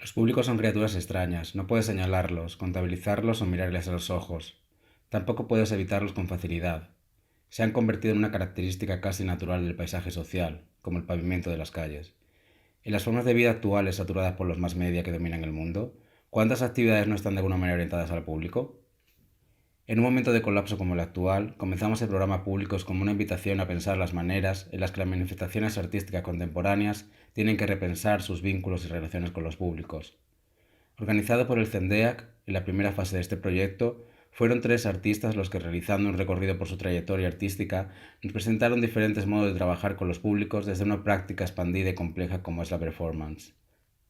Los públicos son criaturas extrañas, no puedes señalarlos, contabilizarlos o mirarles a los ojos. Tampoco puedes evitarlos con facilidad. Se han convertido en una característica casi natural del paisaje social, como el pavimento de las calles. En las formas de vida actuales saturadas por los más media que dominan el mundo, ¿cuántas actividades no están de alguna manera orientadas al público? En un momento de colapso como el actual, comenzamos el programa Públicos como una invitación a pensar las maneras en las que las manifestaciones artísticas contemporáneas tienen que repensar sus vínculos y relaciones con los públicos. Organizado por el CENDEAC, en la primera fase de este proyecto, fueron tres artistas los que, realizando un recorrido por su trayectoria artística, nos presentaron diferentes modos de trabajar con los públicos desde una práctica expandida y compleja como es la performance.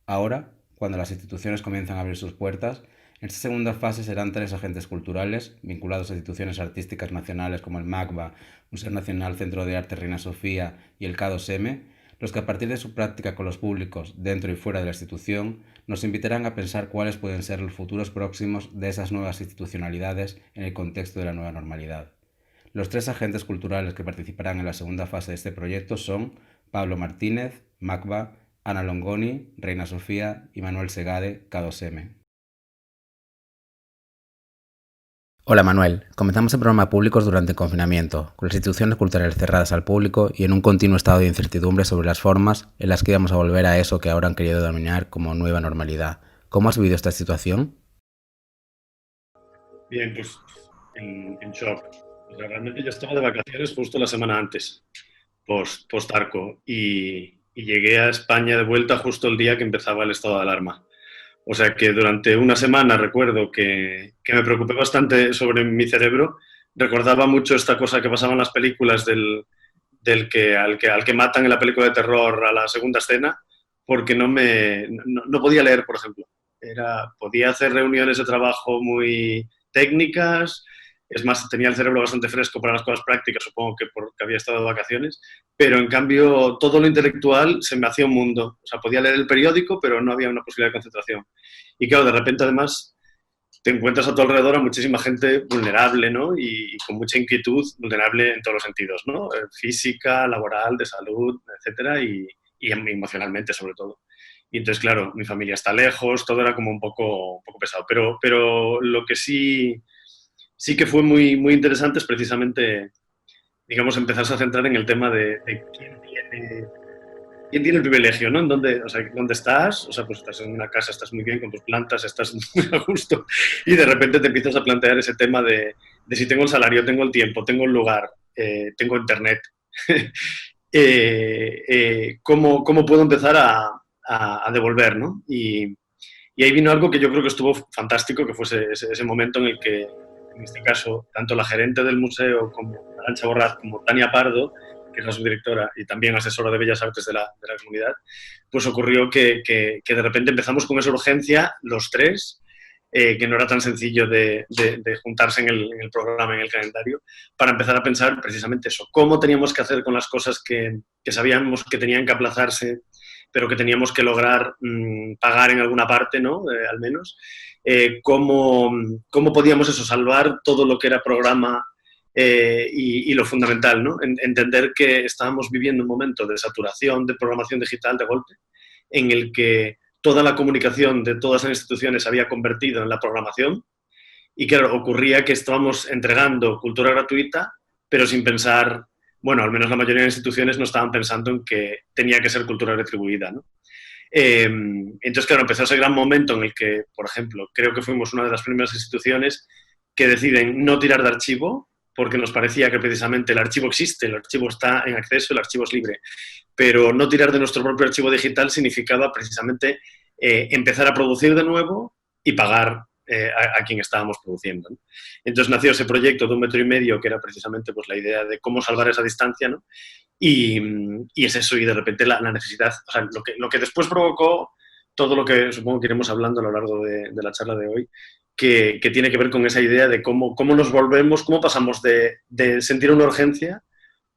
Ahora, cuando las instituciones comienzan a abrir sus puertas, en esta segunda fase serán tres agentes culturales, vinculados a instituciones artísticas nacionales como el MACBA, Museo Nacional Centro de Arte Reina Sofía y el K2M, los que a partir de su práctica con los públicos, dentro y fuera de la institución, nos invitarán a pensar cuáles pueden ser los futuros próximos de esas nuevas institucionalidades en el contexto de la nueva normalidad. Los tres agentes culturales que participarán en la segunda fase de este proyecto son Pablo Martínez, MACBA, Ana Longoni, Reina Sofía y Manuel Segade, K2M. Hola Manuel, comenzamos el programa Públicos durante el confinamiento, con las instituciones culturales cerradas al público y en un continuo estado de incertidumbre sobre las formas en las que íbamos a volver a eso que ahora han querido denominar como nueva normalidad. ¿Cómo has vivido esta situación? Bien, pues en shock. O sea, realmente yo estaba de vacaciones justo la semana antes, post-Arco, y llegué a España de vuelta justo el día que empezaba el estado de alarma. O sea que durante una semana recuerdo que me preocupé bastante sobre mi cerebro. Recordaba mucho esta cosa que pasaba en las películas al que matan en la película de terror a la segunda escena, porque no podía leer, por ejemplo. Podía hacer reuniones de trabajo muy técnicas, es más, tenía el cerebro bastante fresco para las cosas prácticas, supongo que porque había estado de vacaciones, pero en cambio todo lo intelectual se me hacía un mundo. O sea, podía leer el periódico, pero no había una posibilidad de concentración. Y claro, de repente además te encuentras a tu alrededor a muchísima gente vulnerable, ¿no? Y con mucha inquietud, vulnerable en todos los sentidos, ¿no? Física, laboral, de salud, etcétera, y emocionalmente sobre todo. Y entonces, claro, mi familia está lejos, todo era como un poco pesado. Pero lo que sí que fue muy, muy interesante es precisamente, digamos, empezarse a centrar en el tema de quién tiene el privilegio, ¿no? ¿Dónde estás? O sea, pues estás en una casa, estás muy bien con tus plantas, estás muy a gusto, y de repente te empiezas a plantear ese tema de si tengo el salario, tengo el tiempo, tengo el lugar, tengo internet. ¿Cómo puedo empezar a devolver, ¿no? Y ahí vino algo que yo creo que estuvo fantástico, que fue ese momento en el que, en este caso, tanto la gerente del museo como Arantxa Borraz como Tania Pardo, que es la subdirectora y también asesora de Bellas Artes de la comunidad, pues ocurrió que de repente empezamos con esa urgencia, los tres, que no era tan sencillo de juntarse en el programa, en el calendario, para empezar a pensar precisamente eso, cómo teníamos que hacer con las cosas que sabíamos que tenían que aplazarse, pero que teníamos que lograr pagar en alguna parte, ¿no? Al menos. Cómo podíamos eso, salvar todo lo que era programa y lo fundamental, ¿no? Entender que estábamos viviendo un momento de saturación de programación digital de golpe, en el que toda la comunicación de todas las instituciones se había convertido en la programación y claro, ocurría que estábamos entregando cultura gratuita, pero sin pensar, bueno, al menos la mayoría de las instituciones no estaban pensando en que tenía que ser cultura retribuida, ¿no? Entonces, claro, empezó ese gran momento en el que, por ejemplo, creo que fuimos una de las primeras instituciones que deciden no tirar de archivo, porque nos parecía que precisamente el archivo existe, el archivo está en acceso, el archivo es libre, pero no tirar de nuestro propio archivo digital significaba precisamente empezar a producir de nuevo y pagar a quien estábamos produciendo, ¿no? Entonces nació ese proyecto de 1,5 metros, que era precisamente pues, la idea de cómo salvar esa distancia, ¿no? Y es eso, y de repente la necesidad, o sea, lo que después provocó todo lo que supongo que iremos hablando a lo largo de la charla de hoy, que tiene que ver con esa idea de cómo nos volvemos, cómo pasamos de sentir una urgencia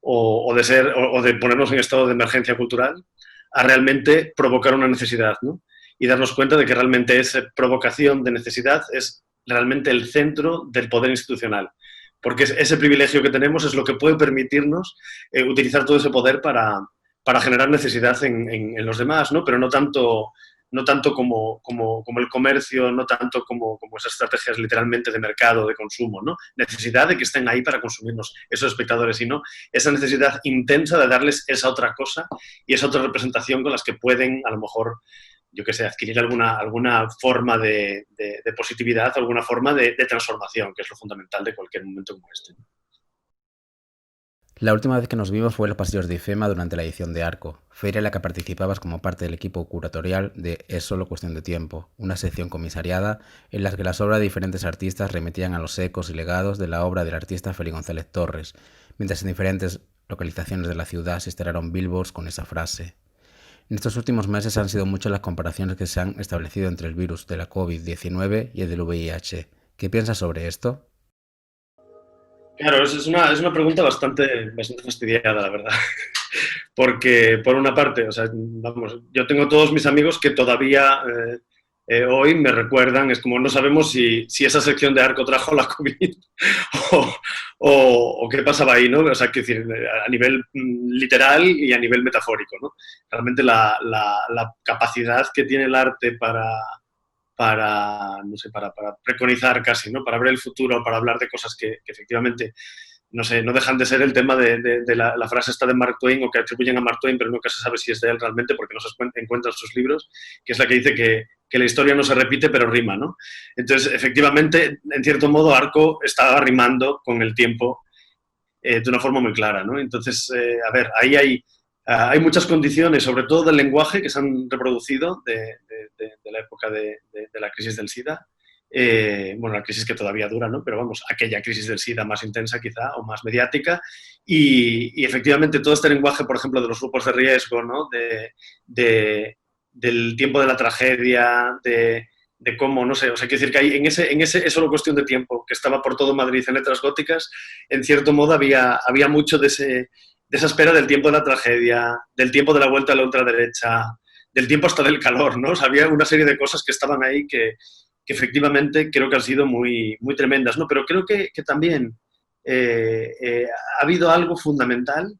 o de ponernos en estado de emergencia cultural a realmente provocar una necesidad, ¿no? Y darnos cuenta de que realmente esa provocación de necesidad es realmente el centro del poder institucional, porque ese privilegio que tenemos es lo que puede permitirnos utilizar todo ese poder para generar necesidad en los demás, ¿no? Pero no tanto no tanto como el comercio, no tanto como esas estrategias literalmente de mercado, de consumo, ¿no? Necesidad de que estén ahí para consumirnos esos espectadores, y no esa necesidad intensa de darles esa otra cosa y esa otra representación con las que pueden, a lo mejor, yo qué sé, adquirir alguna forma de positividad, alguna forma de transformación, que es lo fundamental de cualquier momento como este. La última vez que nos vimos fue en los pasillos de IFEMA durante la edición de Arco, feria en la que participabas como parte del equipo curatorial de Es solo cuestión de tiempo, una sección comisariada en la que las obras de diferentes artistas remitían a los ecos y legados de la obra del artista Félix González Torres, mientras en diferentes localizaciones de la ciudad se instalaron billboards con esa frase. En estos últimos meses han sido muchas las comparaciones que se han establecido entre el virus de la COVID-19 y el del VIH. ¿Qué piensas sobre esto? Claro, es una pregunta bastante fastidiada, la verdad. Porque, por una parte, o sea, vamos, yo tengo todos mis amigos que todavía hoy me recuerdan, es como no sabemos si esa sección de Arco trajo la COVID o, o qué pasaba ahí, ¿no? O sea, que decir, a nivel literal y a nivel metafórico, ¿no? Realmente la capacidad que tiene el arte no sé, para preconizar casi, ¿no? Para ver el futuro, para hablar de cosas que efectivamente, no sé, no dejan de ser el tema de la frase esta de Mark Twain, o que atribuyen a Mark Twain, pero nunca se sabe si es de él realmente porque no se encuentran sus libros, que es la que dice que la historia no se repite, pero rima, ¿no? Entonces, efectivamente, en cierto modo, Arco estaba rimando con el tiempo de una forma muy clara, ¿no? Entonces, a ver, ahí hay muchas condiciones, sobre todo del lenguaje, que se han reproducido de la época de la crisis del SIDA. Bueno, la crisis que todavía dura, ¿no? Pero vamos, aquella crisis del SIDA más intensa quizá o más mediática. Y efectivamente todo este lenguaje, por ejemplo, de los grupos de riesgo, ¿no? Del tiempo de la tragedia, de cómo, no sé, o sea, quiero decir que hay, en ese es solo cuestión de tiempo, que estaba por todo Madrid en letras góticas, en cierto modo había mucho de esa espera del tiempo de la tragedia, del tiempo de la vuelta a la ultraderecha, del tiempo hasta del calor, ¿no? O sea, había una serie de cosas que estaban ahí que efectivamente creo que han sido muy, muy tremendas, ¿no? Pero creo que también ha habido algo fundamental,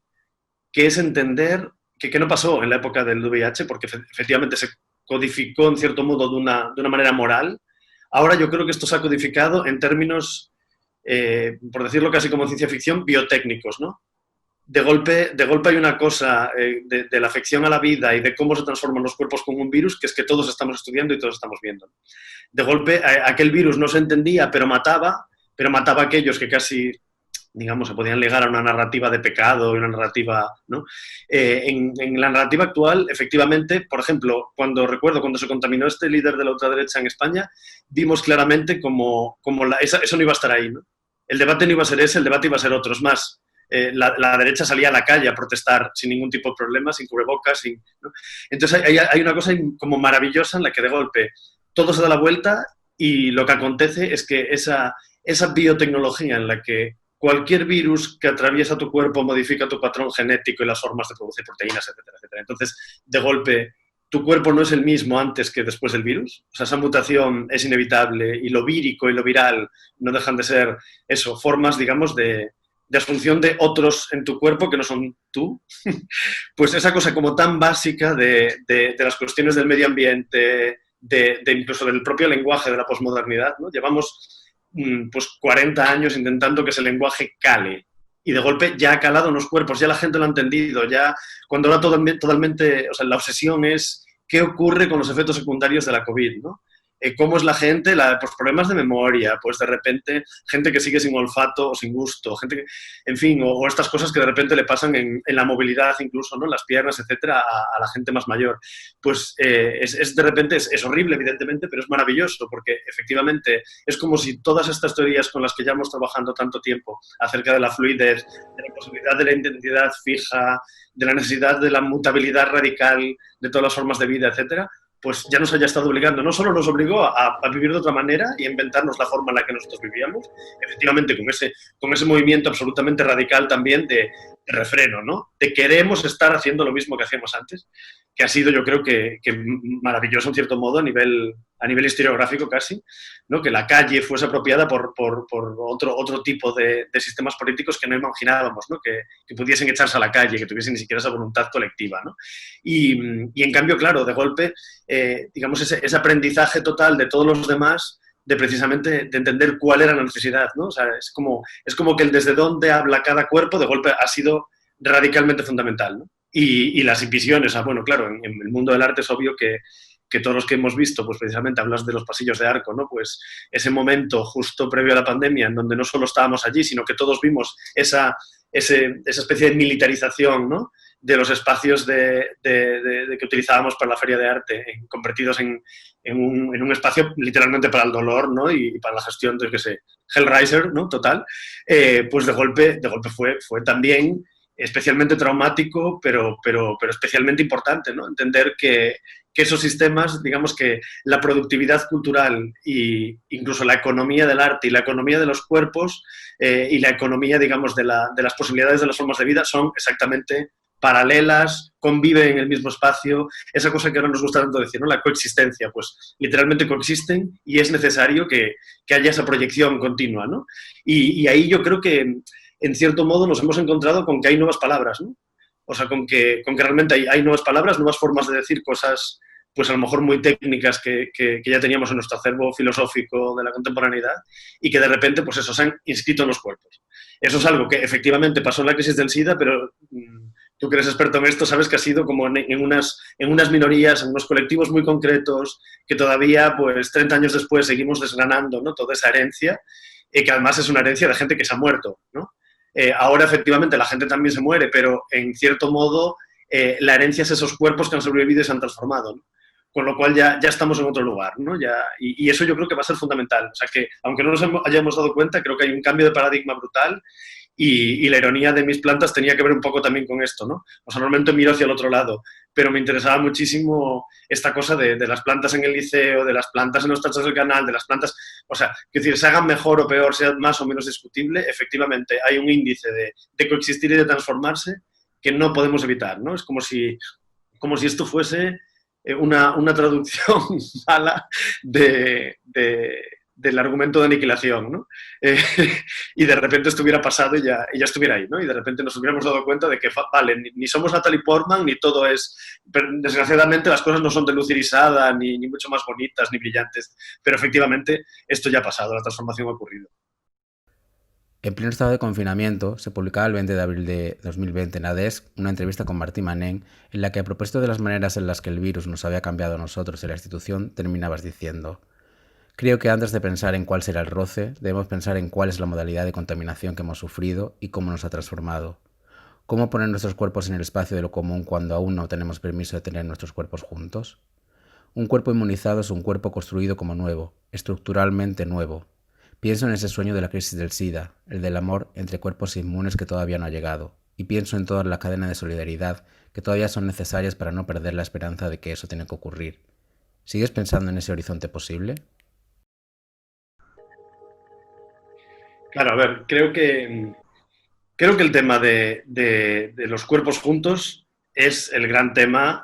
que es entender que no pasó en la época del VIH, porque efectivamente se codificó en cierto modo de una manera moral. Ahora yo creo que esto se ha codificado en términos, por decirlo casi como ciencia ficción, biotécnicos, ¿no? De golpe hay una cosa de la afección a la vida y de cómo se transforman los cuerpos con un virus, que es que todos estamos estudiando y todos estamos viendo. De golpe aquel virus no se entendía, pero mataba a aquellos que casi, digamos, se podían ligar a una narrativa de pecado y una narrativa, ¿no? En la narrativa actual, efectivamente, por ejemplo, recuerdo cuando se contaminó este líder de la ultraderecha en España, vimos claramente como eso no iba a estar ahí, ¿no? El debate no iba a ser ese, el debate iba a ser otro. Es más, la derecha salía a la calle a protestar sin ningún tipo de problema, sin cubrebocas, ¿no? Entonces hay una cosa como maravillosa en la que de golpe todo se da la vuelta y lo que acontece es que esa biotecnología en la que cualquier virus que atraviesa tu cuerpo modifica tu patrón genético y las formas de producir proteínas, etcétera, etcétera. Entonces, de golpe, tu cuerpo no es el mismo antes que después del virus. O sea, esa mutación es inevitable y lo vírico y lo viral no dejan de ser eso, formas, digamos, de asunción de otros en tu cuerpo que no son tú. Pues esa cosa como tan básica de las cuestiones del medio ambiente, incluso del propio lenguaje de la posmodernidad, ¿no? Llevamos pues 40 años intentando que ese lenguaje cale y de golpe ya ha calado en los cuerpos, ya la gente lo ha entendido, ya cuando ahora totalmente, o sea, la obsesión es qué ocurre con los efectos secundarios de la COVID, ¿no? Cómo es la gente, pues problemas de memoria, pues de repente gente que sigue sin olfato o sin gusto, gente que, en fin, o estas cosas que de repente le pasan en la movilidad incluso, ¿no? En las piernas, etcétera, a la gente más mayor. Pues de repente es horrible, evidentemente, pero es maravilloso, porque efectivamente es como si todas estas teorías con las que ya hemos trabajando tanto tiempo acerca de la fluidez, de la posibilidad de la identidad fija, de la necesidad de la mutabilidad radical de todas las formas de vida, etcétera, pues ya nos haya estado obligando. No solo nos obligó a vivir de otra manera y a inventarnos la forma en la que nosotros vivíamos, efectivamente con ese movimiento absolutamente radical también de refreno, ¿no? De queremos estar haciendo lo mismo que hacíamos antes, que ha sido, yo creo que maravilloso en cierto modo a nivel historiográfico casi, ¿no? Que la calle fuese apropiada por otro tipo de sistemas políticos que no imaginábamos, ¿no? Que pudiesen echarse a la calle, que tuviesen ni siquiera esa voluntad colectiva, ¿no? Y en cambio, claro, de golpe, digamos, ese aprendizaje total de todos los demás, de precisamente de entender cuál era la necesidad, ¿no? O sea, es como que el desde dónde habla cada cuerpo de golpe ha sido radicalmente fundamental, ¿no? Y las visiones, bueno, claro, en el mundo del arte es obvio que todos los que hemos visto, pues precisamente hablas de los pasillos de Arco, ¿no? Pues ese momento justo previo a la pandemia en donde no solo estábamos allí, sino que todos vimos esa especie de militarización, ¿no? De los espacios que utilizábamos para la feria de arte, convertidos en un espacio literalmente para el dolor, ¿no? Y para la gestión de, qué sé, Hellraiser, ¿no? Total, pues de golpe fue también especialmente traumático, pero especialmente importante, ¿no? Entender que esos sistemas, digamos que la productividad cultural e incluso la economía del arte y la economía de los cuerpos y la economía, digamos, de las posibilidades de las formas de vida son exactamente paralelas, conviven en el mismo espacio, esa cosa que ahora nos gusta tanto decir, ¿no? La coexistencia, pues literalmente coexisten y es necesario que haya esa proyección continua, ¿no? Y ahí yo creo que, en cierto modo, nos hemos encontrado con que hay nuevas palabras, ¿no? O sea, con que realmente hay nuevas palabras, nuevas formas de decir cosas, pues a lo mejor muy técnicas que ya teníamos en nuestro acervo filosófico de la contemporaneidad y que de repente, pues eso, se han inscrito en los cuerpos. Eso es algo que efectivamente pasó en la crisis del SIDA, pero tú que eres experto en esto sabes que ha sido como en unas minorías, en unos colectivos muy concretos, que todavía, pues 30 años después, seguimos desgranando, ¿no? Toda esa herencia, que además es una herencia de gente que se ha muerto, ¿no? Ahora, efectivamente, la gente también se muere, pero en cierto modo la herencia es esos cuerpos que han sobrevivido y se han transformado, ¿no? Con lo cual ya estamos en otro lugar, ¿no? Y eso yo creo que va a ser fundamental. O sea que, aunque no nos hayamos dado cuenta, creo que hay un cambio de paradigma brutal y la ironía de mis plantas tenía que ver un poco también con esto, ¿no? O sea, normalmente miro hacia el otro lado, pero me interesaba muchísimo esta cosa de las plantas en el liceo, de las plantas en los tachos del canal, de las plantas, o sea, que decir, se hagan mejor o peor, sea más o menos discutible, efectivamente hay un índice de coexistir y de transformarse que no podemos evitar, ¿no? Es como si esto fuese una traducción mala del argumento de aniquilación, ¿no? Y de repente estuviera pasado y ya estuviera ahí, ¿no? Y de repente nos hubiéramos dado cuenta de que, vale, ni somos Natalie Portman, ni todo es... Desgraciadamente las cosas no son de luz irisada, ni mucho más bonitas, ni brillantes, pero efectivamente esto ya ha pasado, la transformación ha ocurrido. En pleno estado de confinamiento, se publicaba el 20 de abril de 2020 en ADESC una entrevista con Martí Manén, en la que, a propósito de las maneras en las que el virus nos había cambiado a nosotros y a la institución, terminabas diciendo: creo que antes de pensar en cuál será el roce, debemos pensar en cuál es la modalidad de contaminación que hemos sufrido y cómo nos ha transformado. ¿Cómo poner nuestros cuerpos en el espacio de lo común cuando aún no tenemos permiso de tener nuestros cuerpos juntos? Un cuerpo inmunizado es un cuerpo construido como nuevo, estructuralmente nuevo. Pienso en ese sueño de la crisis del SIDA, el del amor entre cuerpos inmunes que todavía no ha llegado, y pienso en toda la cadena de solidaridad que todavía son necesarias para no perder la esperanza de que eso tiene que ocurrir. ¿Sigues pensando en ese horizonte posible? Claro, a ver, creo que el tema de los cuerpos juntos es el gran tema,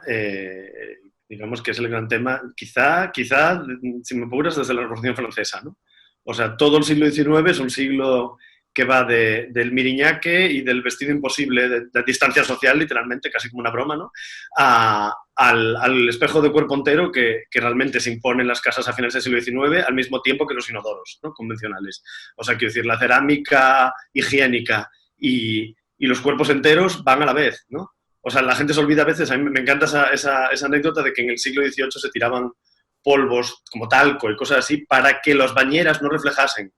digamos que es el gran tema, quizá, si me apuras, desde la Revolución Francesa, ¿no? O sea, todo el siglo XIX es un siglo que va del miriñaque y del vestido imposible, de distancia social, literalmente, casi como una broma, ¿no? Al espejo de cuerpo entero que realmente se impone en las casas a finales del siglo XIX, al mismo tiempo que los inodoros, ¿no? Convencionales. O sea, quiero decir, la cerámica higiénica y los cuerpos enteros van a la vez, ¿no? O sea, la gente se olvida a veces, a mí me encanta esa anécdota de que en el siglo XVIII se tiraban polvos como talco y cosas así para que las bañeras no reflejasen.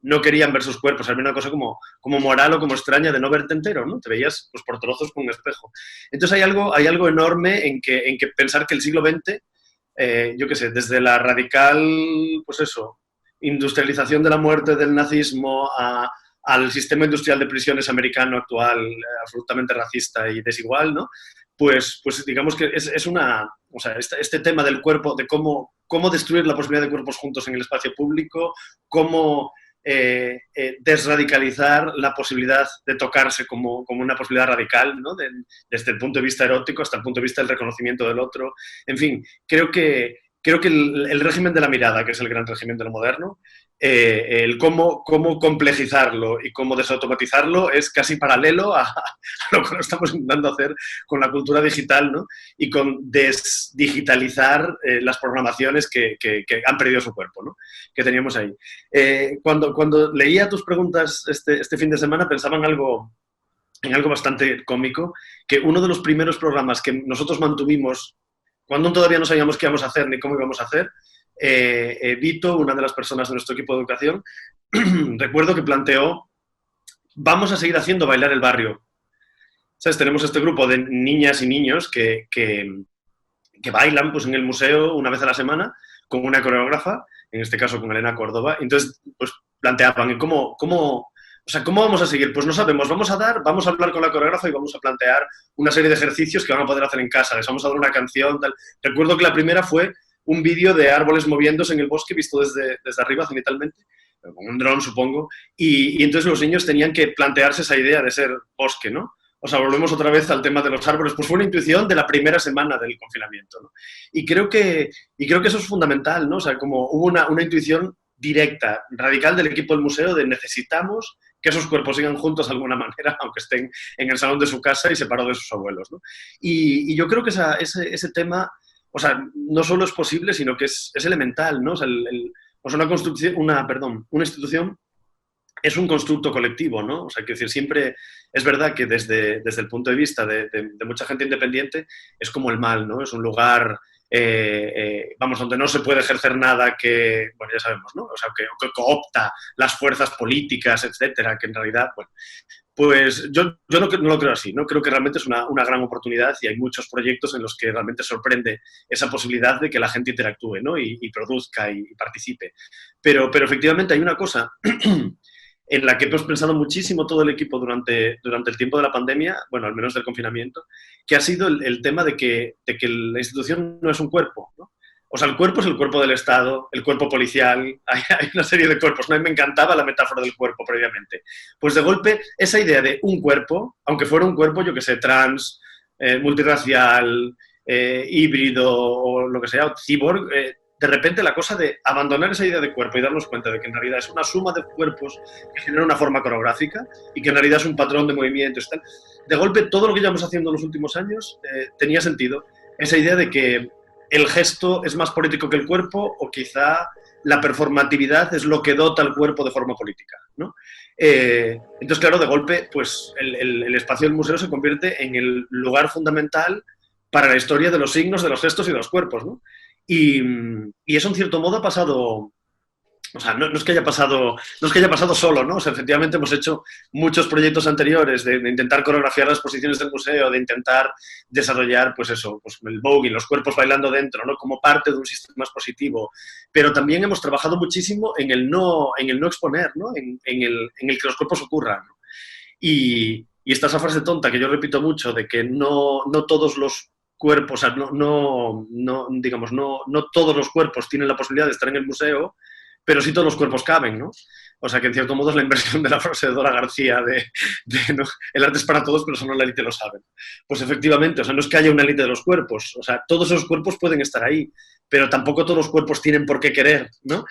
No querían ver sus cuerpos, había una cosa como moral o como extraña de no verte entero, ¿no? Te veías pues, por trozos con un espejo. Entonces hay algo enorme en que pensar que el siglo XX, yo qué sé, desde la radical, pues eso, industrialización de la muerte del nazismo al sistema industrial de prisiones americano actual, absolutamente racista y desigual, ¿no? Pues digamos que es una... O sea, este tema del cuerpo, de cómo destruir la posibilidad de cuerpos juntos en el espacio público, cómo desradicalizar la posibilidad de tocarse como una posibilidad radical, ¿no? Desde el punto de vista erótico hasta el punto de vista del reconocimiento del otro. En fin, creo que el régimen de la mirada, que es el gran régimen de lo moderno, el cómo complejizarlo y cómo desautomatizarlo es casi paralelo a lo que estamos intentando hacer con la cultura digital, ¿no? Y con desdigitalizar las programaciones que han perdido su cuerpo, ¿no? Que teníamos ahí. Cuando leía tus preguntas este fin de semana pensaba en algo bastante cómico, que uno de los primeros programas que nosotros mantuvimos cuando todavía no sabíamos qué íbamos a hacer ni cómo íbamos a hacer, Vito, una de las personas de nuestro equipo de educación, recuerdo que planteó, vamos a seguir haciendo bailar el barrio. ¿Sabes? Tenemos este grupo de niñas y niños que bailan pues, en el museo una vez a la semana con una coreógrafa, en este caso con Elena Córdoba. Entonces, pues planteaban, ¿cómo vamos a seguir? Pues no sabemos, vamos a hablar con la coreógrafa y vamos a plantear una serie de ejercicios que van a poder hacer en casa, les vamos a dar una canción, tal. Recuerdo que la primera fue un vídeo de árboles moviéndose en el bosque visto desde arriba cenitalmente, con un dron supongo, y entonces los niños tenían que plantearse esa idea de ser bosque, ¿no? O sea, volvemos otra vez al tema de los árboles. Pues fue una intuición de la primera semana del confinamiento, ¿no? Y creo que eso es fundamental, ¿no? O sea, como hubo una intuición directa, radical del equipo del museo de necesitamos que esos cuerpos sigan juntos de alguna manera, aunque estén en el salón de su casa y separados de sus abuelos, ¿no? Y yo creo que ese tema, o sea, no solo es posible, sino que es elemental, ¿no? O sea, una institución es un constructo colectivo, ¿no? O sea, que decir, siempre es verdad que desde el punto de vista de mucha gente independiente es como el mal, ¿no? Es un lugar, donde no se puede ejercer nada que, bueno, ya sabemos, ¿no? O sea, que coopta las fuerzas políticas, etcétera, que en realidad, bueno, pues yo no lo creo así, ¿no? Creo que realmente es una gran oportunidad y hay muchos proyectos en los que realmente sorprende esa posibilidad de que la gente interactúe, ¿no? Y produzca y participe. Pero efectivamente hay una cosa en la que hemos pensado muchísimo todo el equipo durante el tiempo de la pandemia, bueno, al menos del confinamiento, que ha sido el tema de que la institución no es un cuerpo, ¿no? O sea, el cuerpo es el cuerpo del Estado, el cuerpo policial, hay una serie de cuerpos, ¿no? A mí me encantaba la metáfora del cuerpo previamente. Pues de golpe, esa idea de un cuerpo, aunque fuera un cuerpo, yo que sé, trans, multirracial, híbrido o lo que sea, cyborg, de repente la cosa de abandonar esa idea de cuerpo y darnos cuenta de que en realidad es una suma de cuerpos que genera una forma coreográfica y que en realidad es un patrón de movimientos y tal, de golpe todo lo que llevamos haciendo en los últimos años tenía sentido. Esa idea de que el gesto es más político que el cuerpo o quizá la performatividad es lo que dota al cuerpo de forma política, ¿no? Entonces, claro, de golpe, pues el espacio del museo se convierte en el lugar fundamental para la historia de los signos, de los gestos y de los cuerpos, ¿no? Y eso, en cierto modo, ha pasado. O sea, no es que haya pasado solo, ¿no? O sea, efectivamente hemos hecho muchos proyectos anteriores de intentar coreografiar las exposiciones del museo, de intentar desarrollar, pues eso, pues el voguing, los cuerpos bailando dentro, ¿no? Como parte de un sistema expositivo. Pero también hemos trabajado muchísimo en el no exponer, ¿no? En el que los cuerpos ocurran, ¿no? Y está esa frase tonta que yo repito mucho de que no todos los cuerpos, o sea, no todos los cuerpos tienen la posibilidad de estar en el museo, pero sí todos los cuerpos caben, ¿no? O sea, que en cierto modo es la inversión de la frase de Dora García ¿no? El arte es para todos, pero solo la élite lo sabe. Pues efectivamente, o sea, no es que haya una élite de los cuerpos, o sea, todos esos cuerpos pueden estar ahí, pero tampoco todos los cuerpos tienen por qué querer, ¿no?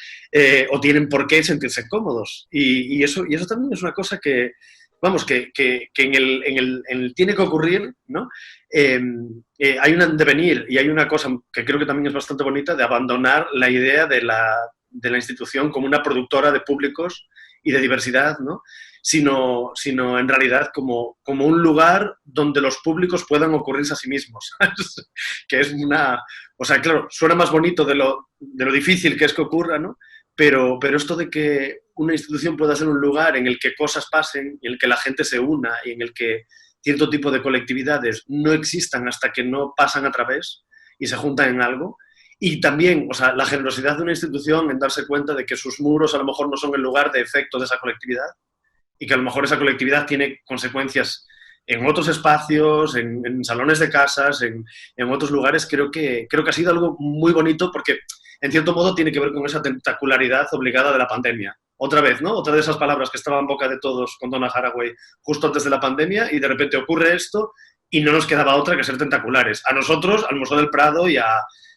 O tienen por qué sentirse cómodos. Y eso también es una cosa que, vamos, que en el tiene que ocurrir, ¿no? Hay un devenir y hay una cosa que creo que también es bastante bonita de abandonar la idea de la institución como una productora de públicos y de diversidad, ¿no? Sino en realidad como un lugar donde los públicos puedan ocurrirse a sí mismos. Que es o sea, claro, suena más bonito de lo difícil que es que ocurra, ¿no? Pero esto de que una institución pueda ser un lugar en el que cosas pasen, en el que la gente se una y en el que cierto tipo de colectividades no existan hasta que no pasan a través y se juntan en algo. Y también, o sea, la generosidad de una institución en darse cuenta de que sus muros a lo mejor no son el lugar de efecto de esa colectividad y que a lo mejor esa colectividad tiene consecuencias en otros espacios, en salones de casas, en otros lugares. Creo que ha sido algo muy bonito porque, en cierto modo, tiene que ver con esa tentacularidad obligada de la pandemia. otra vez, ¿no? Otra de esas palabras que estaba en boca de todos con Donna Haraway justo antes de la pandemia y de repente ocurre esto y no nos quedaba otra que ser tentaculares. A nosotros, al Museo del Prado y a,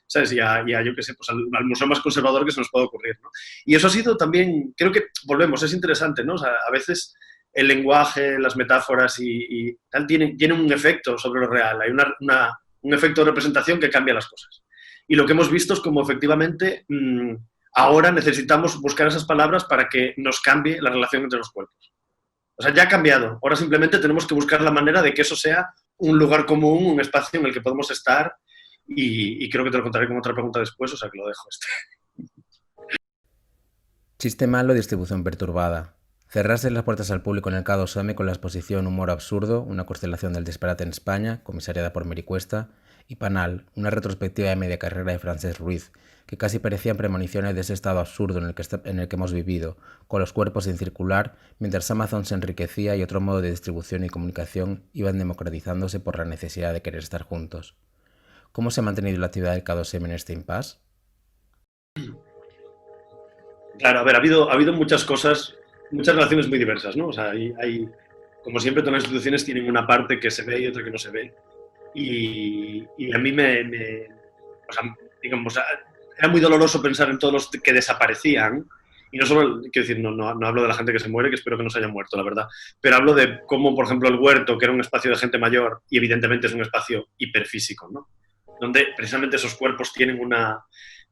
¿sabes? Y a yo qué sé, pues al museo más conservador que se nos puede ocurrir, ¿no? Y eso ha sido también, creo que, volvemos, es interesante, ¿no? O sea, a veces el lenguaje, las metáforas y tal tienen un efecto sobre lo real. Hay un efecto de representación que cambia las cosas. Y lo que hemos visto es como efectivamente ahora necesitamos buscar esas palabras para que nos cambie la relación entre los cuerpos. O sea, ya ha cambiado. Ahora simplemente tenemos que buscar la manera de que eso sea un lugar común, un espacio en el que podemos estar y creo que te lo contaré con otra pregunta después, o sea que lo dejo. Chiste malo, distribución perturbada. Cerrarse las puertas al público en el K2M con la exposición Humor Absurdo, una constelación del disparate en España, comisariada por Mericuesta, y Panal, una retrospectiva de media carrera de Francesc Ruiz, que casi parecían premoniciones de ese estado absurdo en el que hemos vivido, con los cuerpos en circular, mientras Amazon se enriquecía y otro modo de distribución y comunicación iban democratizándose por la necesidad de querer estar juntos. ¿Cómo se ha mantenido la actividad del K2M en este impasse? Claro, a ver, ha habido muchas cosas, muchas relaciones muy diversas, ¿no? O sea, como siempre, todas las instituciones tienen una parte que se ve y otra que no se ve. Y a mí o sea, digamos, era muy doloroso pensar en todos los que desaparecían. Y no solo, quiero decir, no hablo de la gente que se muere, que espero que no se haya muerto, la verdad, pero hablo de cómo, por ejemplo, el huerto, que era un espacio de gente mayor y evidentemente es un espacio hiperfísico, ¿no? Donde precisamente esos cuerpos tienen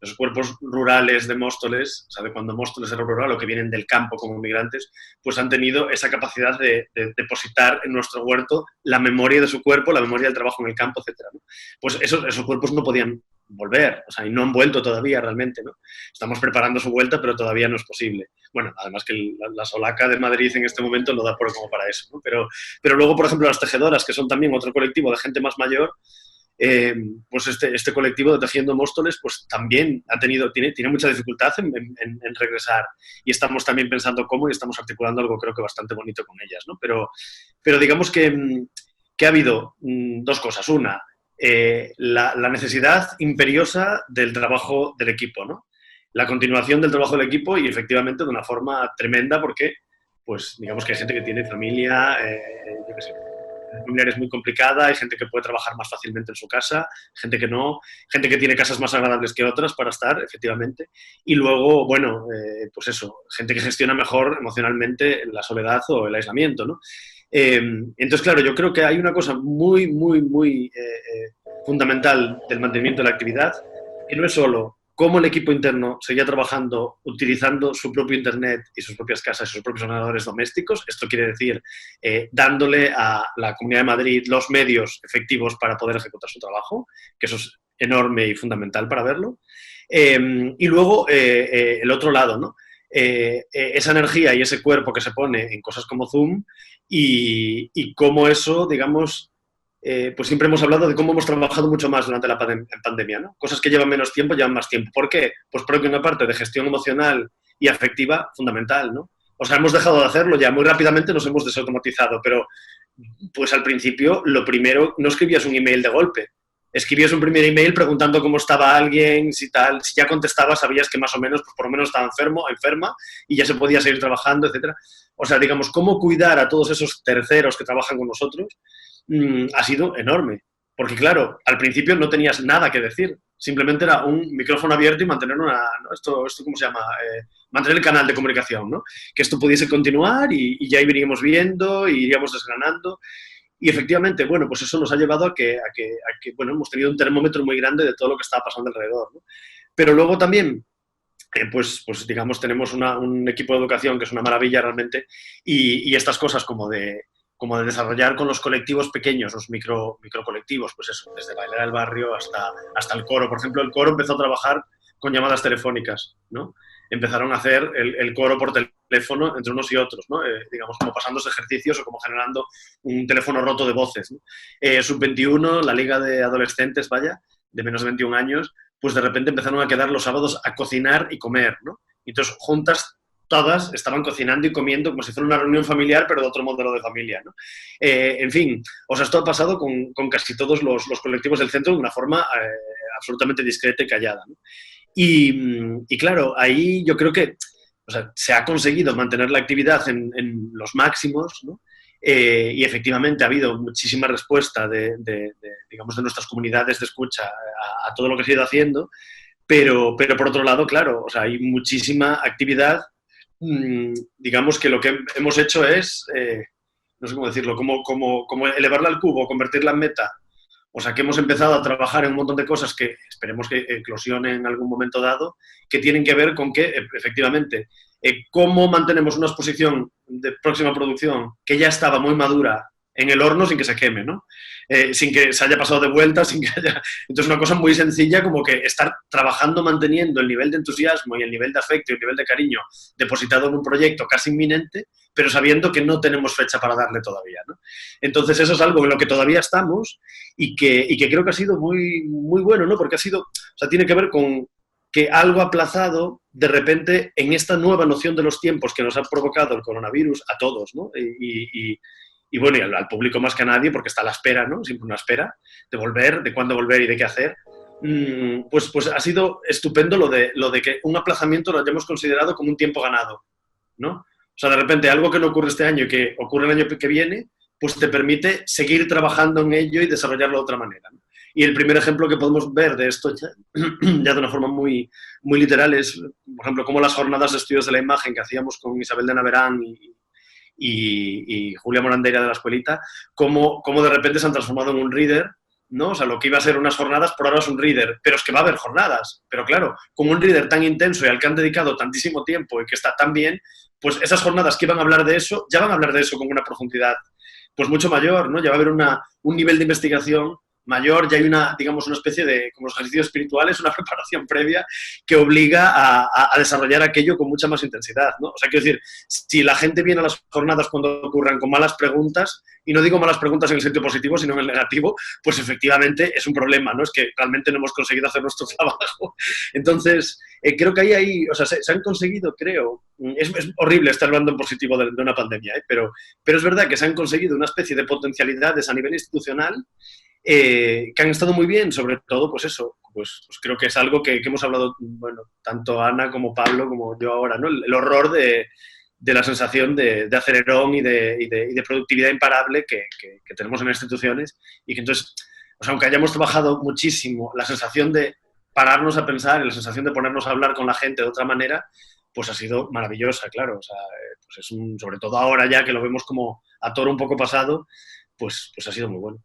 los cuerpos rurales de Móstoles, o sea, de cuando Móstoles era rural o que vienen del campo como migrantes, pues han tenido esa capacidad de depositar en nuestro huerto la memoria de su cuerpo, la memoria del trabajo en el campo, etc. ¿no? Pues esos cuerpos no podían volver, o sea, y no han vuelto todavía realmente, ¿no? Estamos preparando su vuelta, pero todavía no es posible. Bueno, además que la Solaca de Madrid en este momento no da como para eso, ¿no? Pero luego, por ejemplo, las tejedoras, que son también otro colectivo de gente más mayor, pues este colectivo de Tejiendo Móstoles pues también tiene mucha dificultad en regresar y estamos también pensando cómo y estamos articulando algo creo que bastante bonito con ellas, ¿no? Pero digamos que ha habido dos cosas. Una, la necesidad imperiosa del trabajo del equipo, ¿no? La continuación del trabajo del equipo y efectivamente de una forma tremenda porque pues digamos que hay gente que tiene familia, yo qué sé, familiar es muy complicada, hay gente que puede trabajar más fácilmente en su casa, gente que no, gente que tiene casas más agradables que otras para estar, efectivamente, y luego, bueno, pues eso, gente que gestiona mejor emocionalmente la soledad o el aislamiento, ¿no? Entonces, claro, yo creo que hay una cosa muy, muy, muy fundamental del mantenimiento de la actividad, que no es solo cómo el equipo interno seguía trabajando utilizando su propio internet y sus propias casas y sus propios ordenadores domésticos. Esto quiere decir dándole a la Comunidad de Madrid los medios efectivos para poder ejecutar su trabajo, que eso es enorme y fundamental para verlo. Y luego el otro lado, ¿no? Esa energía y ese cuerpo que se pone en cosas como Zoom y cómo eso, digamos, pues siempre hemos hablado de cómo hemos trabajado mucho más durante la pandemia, ¿no? Cosas que llevan menos tiempo, llevan más tiempo. ¿Por qué? Pues porque una parte de gestión emocional y afectiva fundamental, ¿no? O sea, hemos dejado de hacerlo ya, muy rápidamente nos hemos desautomatizado, pero pues al principio lo primero, no escribías un email de golpe, escribías un primer email preguntando cómo estaba alguien, si tal, si ya contestaba sabías que más o menos, pues por lo menos estaba enfermo, enferma y ya se podía seguir trabajando, etcétera. O sea, digamos, cómo cuidar a todos esos terceros que trabajan con nosotros ha sido enorme. Porque, claro, al principio no tenías nada que decir. Simplemente era un micrófono abierto y mantener ¿no? Esto ¿cómo se llama? Mantener el canal de comunicación, ¿no? Que esto pudiese continuar y ya iríamos viendo y iríamos desgranando. Y efectivamente, bueno, pues eso nos ha llevado a que bueno, hemos tenido un termómetro muy grande de todo lo que estaba pasando alrededor, ¿no? Pero luego también pues digamos, tenemos un equipo de educación que es una maravilla realmente y estas cosas como de desarrollar con los colectivos pequeños, los microcolectivos, pues eso, desde bailar al barrio hasta el coro. Por ejemplo, el coro empezó a trabajar con llamadas telefónicas, ¿no? Empezaron a hacer el coro por teléfono entre unos y otros, ¿no? Digamos, como pasándose ejercicios o como generando un teléfono roto de voces, ¿no? Sub-21, la liga de adolescentes, vaya, de menos de 21 años, pues de repente empezaron a quedar los sábados a cocinar y comer, ¿no? Y entonces juntas todas estaban cocinando y comiendo como si fuera una reunión familiar, pero de otro modelo de familia, ¿no? En fin, o sea, esto ha pasado con casi todos los colectivos del centro de una forma absolutamente discreta y callada, ¿no? Y claro, ahí yo creo que, o sea, se ha conseguido mantener la actividad en los máximos, ¿no? Y efectivamente ha habido muchísima respuesta digamos, de nuestras comunidades de escucha a todo lo que se ha ido haciendo, pero por otro lado, claro, o sea, hay muchísima actividad. Digamos que lo que hemos hecho es, no sé cómo decirlo, como elevarla al cubo, convertirla en meta. O sea, que hemos empezado a trabajar en un montón de cosas que esperemos que eclosionen en algún momento dado, que tienen que ver con que, efectivamente, cómo mantenemos una exposición de próxima producción que ya estaba muy madura en el horno sin que se queme, ¿no? Sin que se haya pasado de vuelta, sin que haya... Entonces, una cosa muy sencilla como que estar trabajando, manteniendo el nivel de entusiasmo y el nivel de afecto y el nivel de cariño depositado en un proyecto casi inminente, pero sabiendo que no tenemos fecha para darle todavía, ¿no? Entonces, eso es algo en lo que todavía estamos y que creo que ha sido muy, muy bueno, ¿no? Porque ha sido, o sea, tiene que ver con que algo aplazado, de repente, en esta nueva noción de los tiempos que nos ha provocado el coronavirus a todos, ¿no? Y bueno, y al público más que a nadie, porque está a la espera, ¿no? Siempre una espera de volver, de cuándo volver y de qué hacer. Pues ha sido estupendo lo de que un aplazamiento lo hayamos considerado como un tiempo ganado, ¿no? O sea, de repente algo que no ocurre este año y que ocurre el año que viene, pues te permite seguir trabajando en ello y desarrollarlo de otra manera, ¿no? Y el primer ejemplo que podemos ver de esto ya de una forma muy, muy literal es, por ejemplo, cómo las jornadas de estudios de la imagen que hacíamos con Isabel de Naverán y Julia Morandeira de la Escuelita, cómo de repente se han transformado en un reader, ¿no? O sea, lo que iba a ser unas jornadas, por ahora es un reader, pero es que va a haber jornadas. Pero claro, como un reader tan intenso y al que han dedicado tantísimo tiempo y que está tan bien, pues esas jornadas que iban a hablar de eso, ya van a hablar de eso con una profundidad pues mucho mayor, ¿no? Ya va a haber un nivel de investigación mayor, ya hay digamos, una especie de, como los ejercicios espirituales, una preparación previa que obliga a desarrollar aquello con mucha más intensidad, ¿no? O sea, quiero decir, si la gente viene a las jornadas cuando ocurran con malas preguntas, y no digo malas preguntas en el sentido positivo, sino en el negativo, pues efectivamente es un problema, ¿no? Es que realmente no hemos conseguido hacer nuestro trabajo. Entonces, creo que ahí, o sea, se han conseguido, creo, es horrible estar hablando en positivo de una pandemia, pero es verdad que se han conseguido una especie de potencialidades a nivel institucional que han estado muy bien, sobre todo, pues eso, pues creo que es algo que hemos hablado, bueno, tanto Ana como Pablo, como yo ahora, ¿no? El horror de la sensación de acelerón y de productividad imparable que tenemos en las instituciones y que entonces, o sea, aunque hayamos trabajado muchísimo, la sensación de pararnos a pensar y la sensación de ponernos a hablar con la gente de otra manera, pues ha sido maravillosa, claro. O sea, pues sobre todo ahora ya que lo vemos como a toro un poco pasado, pues ha sido muy bueno.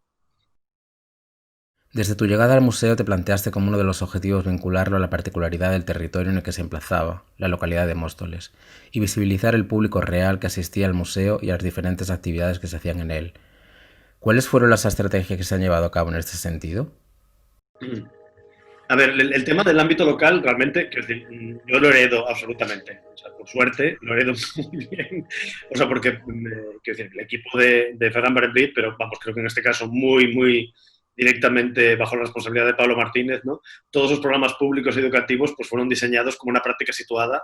Desde tu llegada al museo te planteaste como uno de los objetivos vincularlo a la particularidad del territorio en el que se emplazaba, la localidad de Móstoles, y visibilizar el público real que asistía al museo y a las diferentes actividades que se hacían en él. ¿Cuáles fueron las estrategias que se han llevado a cabo en este sentido? A ver, el tema del ámbito local realmente, yo lo heredo absolutamente. O sea, por suerte, lo heredo muy bien. O sea, porque quiero decir, el equipo de Ferran Berenbrit, pero vamos, creo que en este caso muy, muy directamente bajo la responsabilidad de Pablo Martínez, ¿no? Todos los programas públicos y educativos pues, fueron diseñados como una práctica situada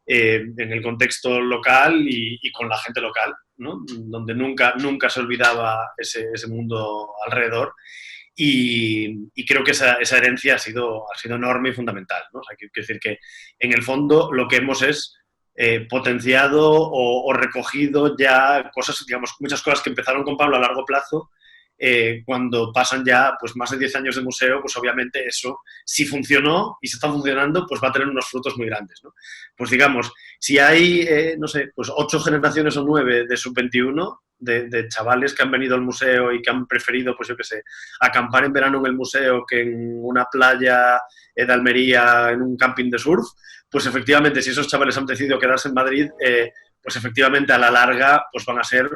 en el contexto local y con la gente local, ¿no? Donde nunca se olvidaba ese mundo alrededor. Y creo que esa herencia ha sido enorme y fundamental, ¿no? O sea, quiero decir que en el fondo lo que hemos es potenciado o recogido ya cosas, digamos, muchas cosas que empezaron con Pablo a largo plazo. Cuando pasan ya pues, más de 10 años de museo, pues obviamente eso, si funcionó y se está funcionando, pues va a tener unos frutos muy grandes, ¿no? Pues digamos, si hay, no sé, pues 8 generaciones o 9 de sub-21, de chavales que han venido al museo y que han preferido, pues yo qué sé, acampar en verano en el museo que en una playa de Almería, en un camping de surf, pues efectivamente, si esos chavales han decidido quedarse en Madrid, pues efectivamente a la larga pues van a ser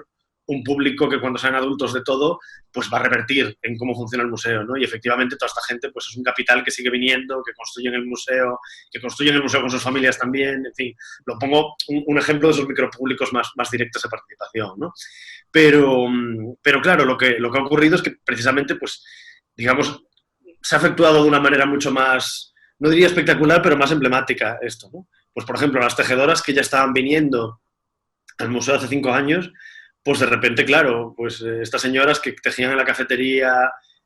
un público que cuando sean adultos de todo, pues va a revertir en cómo funciona el museo, ¿no? Y efectivamente toda esta gente pues es un capital que sigue viniendo, que construyen el museo con sus familias también, en fin, lo pongo un ejemplo de esos micropúblicos más directos de participación, ¿no? Pero claro, lo que ha ocurrido es que precisamente, pues, digamos, se ha efectuado de una manera mucho más, no diría espectacular, pero más emblemática esto, ¿no? Pues, por ejemplo, las tejedoras que ya estaban viniendo al museo hace 5 años, pues de repente, claro, pues estas señoras que tejían en la cafetería,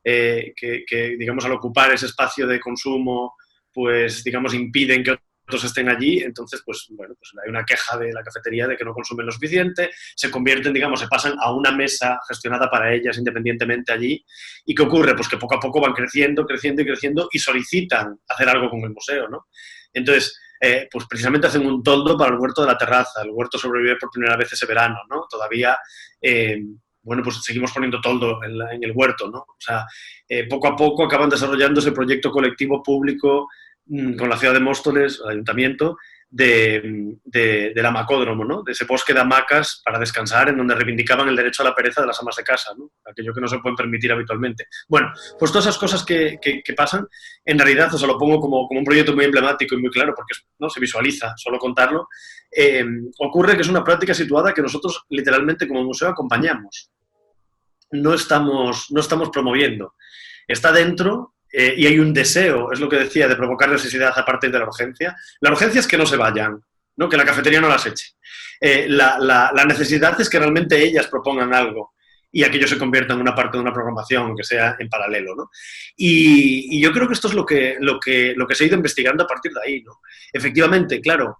que, digamos, al ocupar ese espacio de consumo, pues, digamos, impiden que muertos estén allí, entonces, pues, bueno, pues hay una queja de la cafetería de que no consumen lo suficiente, se convierten, digamos, se pasan a una mesa gestionada para ellas independientemente allí. ¿Y qué ocurre? Pues que poco a poco van creciendo, creciendo y creciendo y solicitan hacer algo con el museo, ¿no? Entonces, pues precisamente hacen un toldo para el huerto de la terraza. El huerto sobrevive por primera vez ese verano, ¿no? Todavía, bueno, pues seguimos poniendo toldo en el huerto, ¿no? O sea, poco a poco acaban desarrollando ese proyecto colectivo público con la ciudad de Móstoles, el ayuntamiento, del hamacódromo, ¿no? De ese bosque de hamacas para descansar, en donde reivindicaban el derecho a la pereza de las amas de casa, ¿no? Aquello que no se pueden permitir habitualmente. Bueno, pues todas esas cosas que pasan, en realidad, o sea, lo pongo como un proyecto muy emblemático y muy claro, porque no se visualiza, solo contarlo. Ocurre que es una práctica situada que nosotros literalmente como museo acompañamos. No estamos promoviendo. Está dentro y hay un deseo, es lo que decía, de provocar necesidad a partir de la urgencia. La urgencia es que no se vayan, ¿no? Que la cafetería no las eche. La necesidad es que realmente ellas propongan algo y aquello se convierta en una parte de una programación que sea en paralelo, ¿no? Y yo creo que esto es lo que se ha ido investigando a partir de ahí, ¿no? Efectivamente, claro,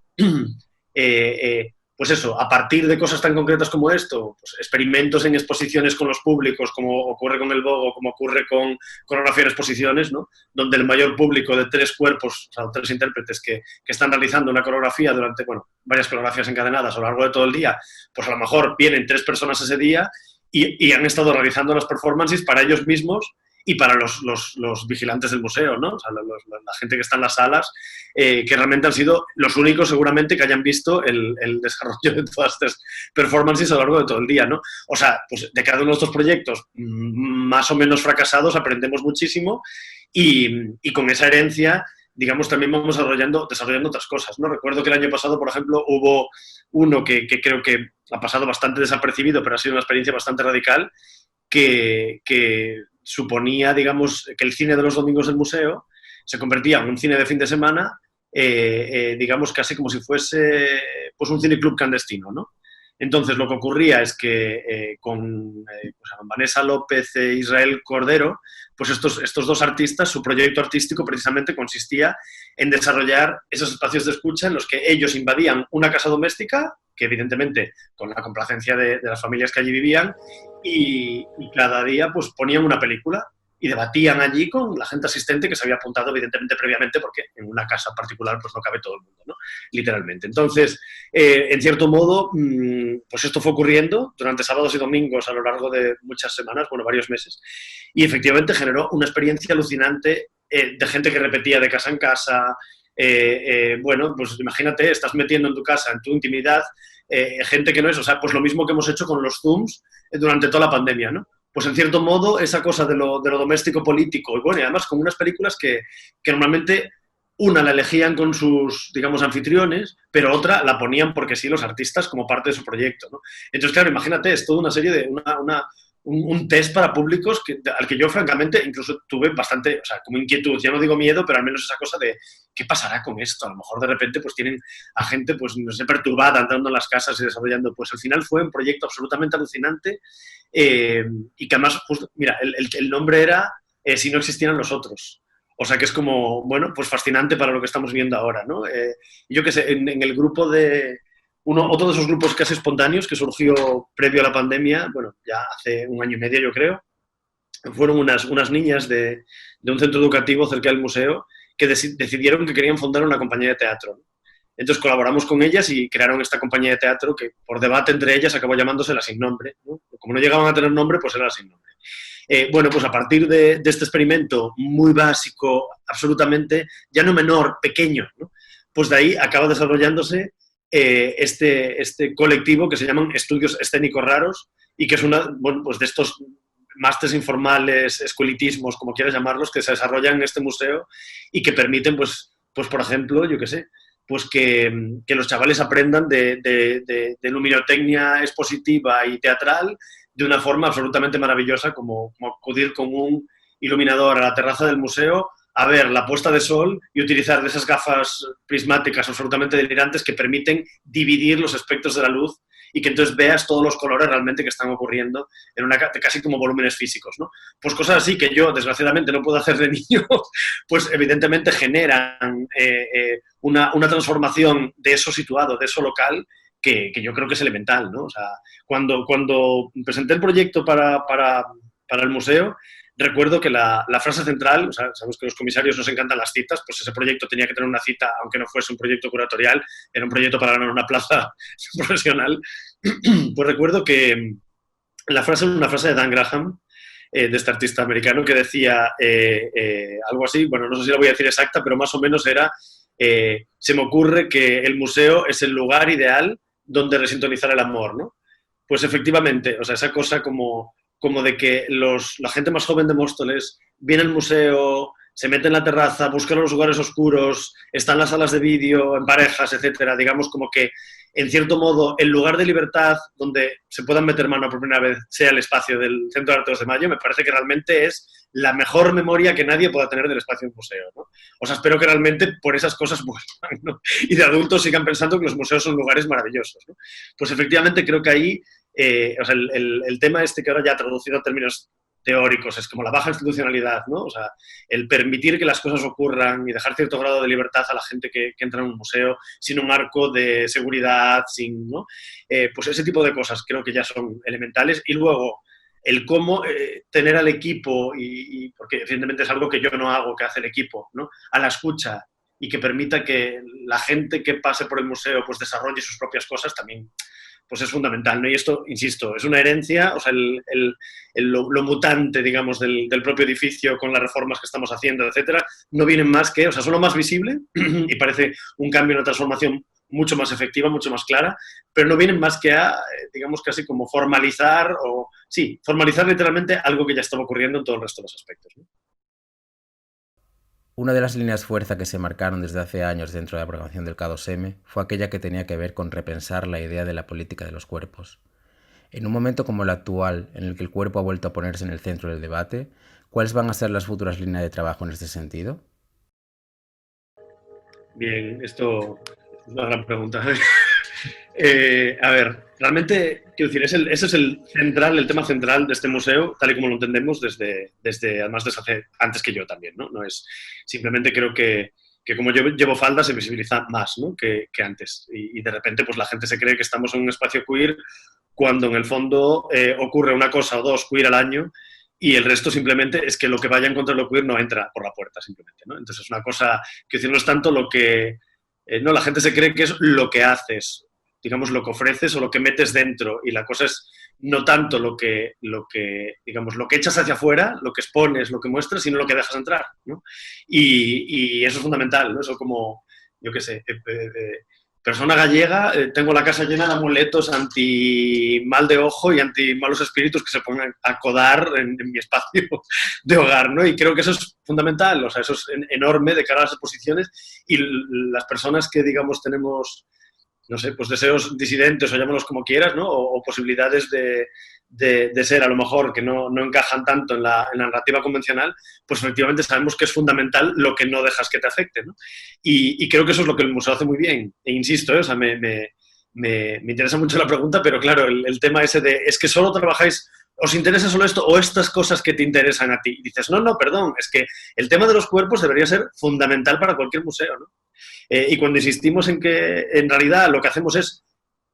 pues eso, a partir de cosas tan concretas como esto, pues experimentos en exposiciones con los públicos, como ocurre con el Bogo, como ocurre con coreografía en exposiciones, ¿no? Donde el mayor público de 3 cuerpos, o sea, 3 intérpretes que están realizando una coreografía durante, bueno, varias coreografías encadenadas a lo largo de todo el día, pues a lo mejor vienen 3 personas ese día y han estado realizando las performances para ellos mismos y para los vigilantes del museo, ¿no? O sea, la gente que está en las salas, que realmente han sido los únicos seguramente que hayan visto el desarrollo de todas estas performances a lo largo de todo el día, ¿no? O sea, pues de cada uno de estos proyectos más o menos fracasados aprendemos muchísimo y con esa herencia, digamos, también vamos desarrollando otras cosas, ¿no? Recuerdo que el año pasado, por ejemplo, hubo uno que creo que ha pasado bastante desapercibido, pero ha sido una experiencia bastante radical, que suponía, digamos, que el cine de los domingos del museo se convertía en un cine de fin de semana, digamos, casi como si fuese pues un cineclub clandestino, ¿no? Entonces, lo que ocurría es que con Vanessa López e Israel Cordero, pues estos 2 artistas, su proyecto artístico precisamente consistía en desarrollar esos espacios de escucha en los que ellos invadían una casa doméstica, que evidentemente con la complacencia de las familias que allí vivían, y cada día pues ponían una película y debatían allí con la gente asistente que se había apuntado evidentemente previamente, porque en una casa particular pues no cabe todo el mundo, ¿no? Literalmente. Entonces, en cierto modo, pues esto fue ocurriendo durante sábados y domingos a lo largo de muchas semanas, bueno, varios meses, y efectivamente generó una experiencia alucinante de gente que repetía de casa en casa. Bueno, pues imagínate, estás metiendo en tu casa, en tu intimidad, gente que no es, o sea, pues lo mismo que hemos hecho con los Zooms durante toda la pandemia, ¿no? Pues en cierto modo esa cosa de lo doméstico político, y bueno, y además con unas películas que normalmente una la elegían con sus, digamos, anfitriones, pero otra la ponían porque sí los artistas como parte de su proyecto, ¿no? Entonces, claro, imagínate, es toda una serie de un test para públicos al que yo, francamente, incluso tuve bastante, o sea, como inquietud. Ya no digo miedo, pero al menos esa cosa de ¿qué pasará con esto? A lo mejor de repente pues tienen a gente, pues no sé, perturbada, entrando en las casas y desarrollando. Pues al final fue un proyecto absolutamente alucinante y que además, justo, mira, el nombre era Si no existieran los otros. O sea que es como, bueno, pues fascinante para lo que estamos viendo ahora, ¿no? Yo qué sé, en el grupo de... Otro de esos grupos casi espontáneos que surgió previo a la pandemia, bueno, ya hace 1 año y medio yo creo, fueron unas niñas de un centro educativo cerca del museo que decidieron que querían fundar una compañía de teatro. Entonces colaboramos con ellas y crearon esta compañía de teatro que por debate entre ellas acabó llamándose La Sin Nombre, ¿no? Como no llegaban a tener nombre, pues era La Sin Nombre. Bueno, pues a partir de este experimento muy básico, absolutamente, ya no menor, pequeño, ¿no? Pues de ahí acaba desarrollándose este colectivo que se llaman Estudios Escénicos Raros y que es bueno, pues de estos másteres informales, escuelitismos, como quieras llamarlos, que se desarrollan en este museo y que permiten, pues por ejemplo, yo qué sé, pues que los chavales aprendan de luminotecnia expositiva y teatral de una forma absolutamente maravillosa, como acudir con un iluminador a la terraza del museo a ver la puesta de sol y utilizar de esas gafas prismáticas absolutamente delirantes que permiten dividir los espectros de la luz y que entonces veas todos los colores realmente que están ocurriendo en una casi como volúmenes físicos, ¿no? Pues cosas así que yo, desgraciadamente, no puedo hacer de niño, pues evidentemente generan una transformación de eso situado, de eso local, que yo creo que es elemental, ¿no? O sea, cuando presenté el proyecto para el museo, recuerdo que la frase central, o sea, sabemos que a los comisarios nos encantan las citas, pues ese proyecto tenía que tener una cita, aunque no fuese un proyecto curatorial, era un proyecto para ganar una plaza profesional. Pues recuerdo que una frase de Dan Graham, de este artista americano, que decía algo así, bueno, no sé si la voy a decir exacta, pero más o menos era, se me ocurre que el museo es el lugar ideal donde resintonizar el amor, ¿no? Pues efectivamente, o sea, esa cosa como de que la gente más joven de Móstoles viene al museo, se mete en la terraza, busca los lugares oscuros, está en las salas de vídeo, en parejas, etcétera. Digamos como que, en cierto modo, el lugar de libertad donde se puedan meter mano por primera vez sea el espacio del Centro de Arte 2 de Mayo, me parece que realmente es la mejor memoria que nadie pueda tener del espacio de un museo, ¿no? O sea, espero que realmente por esas cosas vuelvan, ¿no? Y de adultos sigan pensando que los museos son lugares maravillosos, ¿no? Pues efectivamente creo que ahí o sea, el tema este que ahora ya traducido a términos teóricos es como la baja institucionalidad, ¿no? O sea, el permitir que las cosas ocurran y dejar cierto grado de libertad a la gente que entra en un museo sin un arco de seguridad, sin, ¿no? Pues ese tipo de cosas creo que ya son elementales. Y luego, el cómo tener al equipo, y porque evidentemente es algo que yo no hago, que hace el equipo, ¿no? A la escucha y que permita que la gente que pase por el museo pues desarrolle sus propias cosas también, pues es fundamental, ¿no? Y esto, insisto, es una herencia, o sea, lo mutante, digamos, del propio edificio con las reformas que estamos haciendo, etcétera, no vienen más que, o sea, son lo más visible y parece un cambio, una transformación mucho más efectiva, mucho más clara, pero no vienen más que a, digamos, casi como formalizar, o sí, formalizar literalmente algo que ya estaba ocurriendo en todo el resto de los aspectos, ¿no? Una de las líneas fuerza que se marcaron desde hace años dentro de la programación del K2M fue aquella que tenía que ver con repensar la idea de la política de los cuerpos. En un momento como el actual, en el que el cuerpo ha vuelto a ponerse en el centro del debate, ¿cuáles van a ser las futuras líneas de trabajo en este sentido? Bien, esto es una gran pregunta. A ver, realmente, quiero decir, ese es el tema central de este museo, tal y como lo entendemos además desde antes que yo también, ¿no? No es, simplemente creo que como yo llevo falda se visibiliza más, ¿no? que antes. Y de repente, pues la gente se cree que estamos en un espacio queer cuando en el fondo ocurre una cosa o dos queer al año y el resto simplemente es que lo que vaya en contra de lo queer no entra por la puerta, simplemente, ¿no? Entonces es una cosa, que decir, no es tanto lo que... no, la gente se cree que es lo que haces, digamos, lo que ofreces o lo que metes dentro, y la cosa es no tanto digamos, lo que echas hacia afuera, lo que expones, lo que muestras, sino lo que dejas entrar, ¿no? Y eso es fundamental, ¿no? Eso como, yo qué sé, persona gallega, tengo la casa llena de amuletos anti mal de ojo y anti malos espíritus que se pongan a codar en mi espacio de hogar, ¿no? Y creo que eso es fundamental, o sea, eso es enorme de cara a las exposiciones, y las personas que, digamos, tenemos, no sé, pues deseos disidentes o llámalos como quieras, ¿no? O posibilidades de ser, a lo mejor, que no encajan tanto en la narrativa convencional, pues efectivamente sabemos que es fundamental lo que no dejas que te afecte, ¿no? Y creo que eso es lo que el museo hace muy bien. E insisto, o sea, me interesa mucho la pregunta, pero claro, el tema ese de, es que solo trabajáis, ¿os interesa solo esto o estas cosas que te interesan a ti? Y dices, no, perdón, es que el tema de los cuerpos debería ser fundamental para cualquier museo, ¿no? Y cuando insistimos en que en realidad lo que hacemos es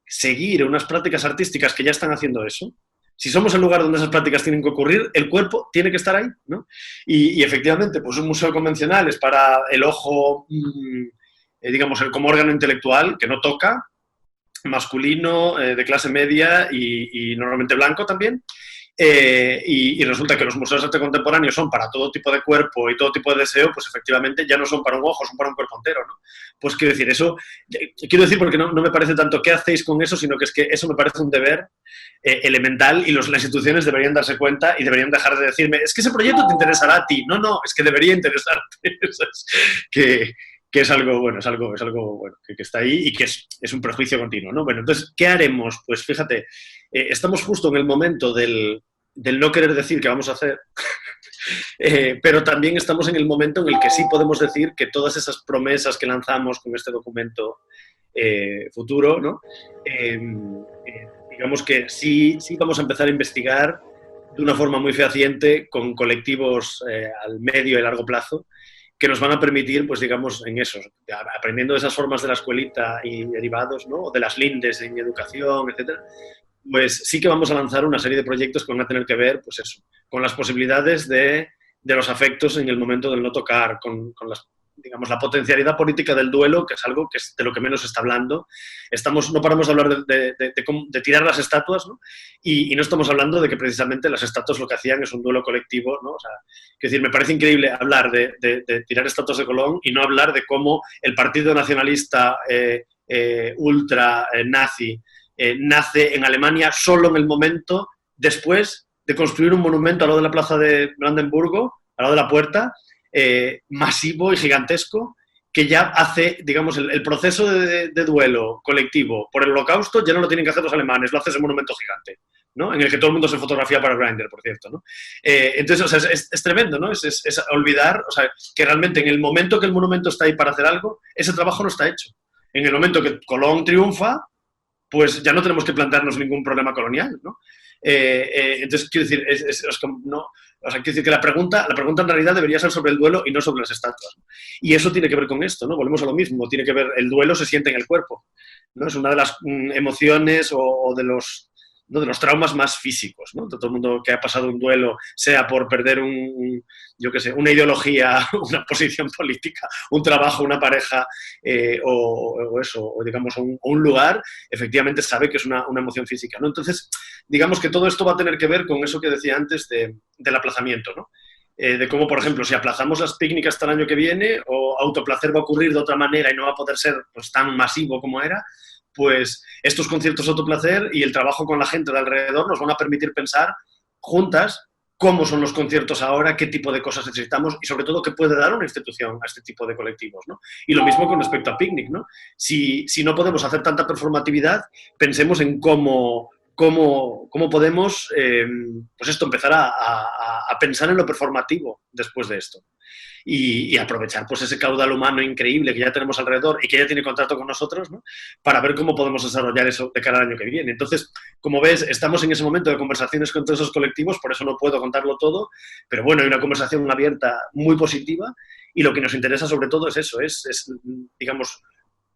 seguir unas prácticas artísticas que ya están haciendo eso, si somos el lugar donde esas prácticas tienen que ocurrir, el cuerpo tiene que estar ahí, ¿no? Y efectivamente, pues un museo convencional es para el ojo, digamos, como órgano intelectual que no toca, masculino, de clase media y normalmente blanco también. Y resulta que los museos de arte contemporáneo son para todo tipo de cuerpo y todo tipo de deseo, pues efectivamente ya no son para un ojo, son para un cuerpo entero, ¿no? Pues quiero decir, eso, quiero decir porque no me parece tanto qué hacéis con eso, sino que es que eso me parece un deber elemental, y las instituciones deberían darse cuenta y deberían dejar de decirme, es que ese proyecto te interesará a ti. No, es que debería interesarte. Que es algo bueno, bueno, que está ahí y que es un prejuicio continuo, ¿no? Bueno, entonces, ¿qué haremos? Pues fíjate, estamos justo en el momento del no querer decir qué vamos a hacer, pero también estamos en el momento en el que sí podemos decir que todas esas promesas que lanzamos con este documento futuro, ¿no? digamos que sí vamos a empezar a investigar de una forma muy fehaciente con colectivos al medio y largo plazo que nos van a permitir, pues digamos, en eso, aprendiendo de esas formas de la escuelita y derivados, ¿no? O de las lindes en educación, etcétera, pues sí que vamos a lanzar una serie de proyectos que van a tener que ver, pues eso, con las posibilidades de los afectos en el momento del no tocar, con las, digamos, la potencialidad política del duelo, que es algo que es de lo que menos se está hablando. No paramos de hablar de tirar las estatuas, ¿no? Y no estamos hablando de que precisamente las estatuas lo que hacían es un duelo colectivo, ¿no? O sea, es decir, me parece increíble hablar de tirar estatuas de Colón y no hablar de cómo el Partido Nacionalista ultra nazi nace en Alemania solo en el momento después de construir un monumento al lado de la plaza de Brandenburgo, al lado de la puerta, masivo y gigantesco, que ya hace, digamos, el proceso de duelo colectivo por el holocausto ya no lo tienen que hacer los alemanes, lo hace ese monumento gigante, ¿no? En el que todo el mundo se fotografía para Grindr, por cierto, ¿no? Entonces, o sea, es tremendo, ¿no? Es olvidar, o sea, que realmente en el momento que el monumento está ahí para hacer algo, ese trabajo no está hecho. En el momento que Colón triunfa, pues ya no tenemos que plantearnos ningún problema colonial, ¿no? Entonces, quiero decir, es como, no, o sea, quiero decir que la pregunta en realidad debería ser sobre el duelo y no sobre las estatuas. Y eso tiene que ver con esto, ¿no? Volvemos a lo mismo, tiene que ver, el duelo se siente en el cuerpo, ¿no? Es una de las emociones o de los, ¿no? De los traumas más físicos, ¿no? De todo el mundo que ha pasado un duelo, sea por perder yo qué sé, una ideología, una posición política, un trabajo, una pareja, o eso, o digamos, un lugar, efectivamente sabe que es una emoción física, ¿no? Entonces, digamos que todo esto va a tener que ver con eso que decía antes del aplazamiento, ¿no? De cómo, por ejemplo, si aplazamos las picnicas hasta el año que viene, o autoplacer va a ocurrir de otra manera y no va a poder ser pues, tan masivo como era, pues estos conciertos de autoplacer y el trabajo con la gente de alrededor nos van a permitir pensar juntas cómo son los conciertos ahora, qué tipo de cosas necesitamos y sobre todo qué puede dar una institución a este tipo de colectivos, ¿no? Y lo mismo con respecto a Picnic, ¿no? Si no podemos hacer tanta performatividad, pensemos en cómo podemos pues esto, empezar a pensar en lo performativo después de esto. Y aprovechar pues ese caudal humano increíble que ya tenemos alrededor y que ya tiene contrato con nosotros, ¿no? Para ver cómo podemos desarrollar eso de cara al año que viene. Entonces, como ves, estamos en ese momento de conversaciones con todos esos colectivos, por eso no puedo contarlo todo, pero bueno, hay una conversación abierta muy positiva y lo que nos interesa sobre todo es eso, digamos,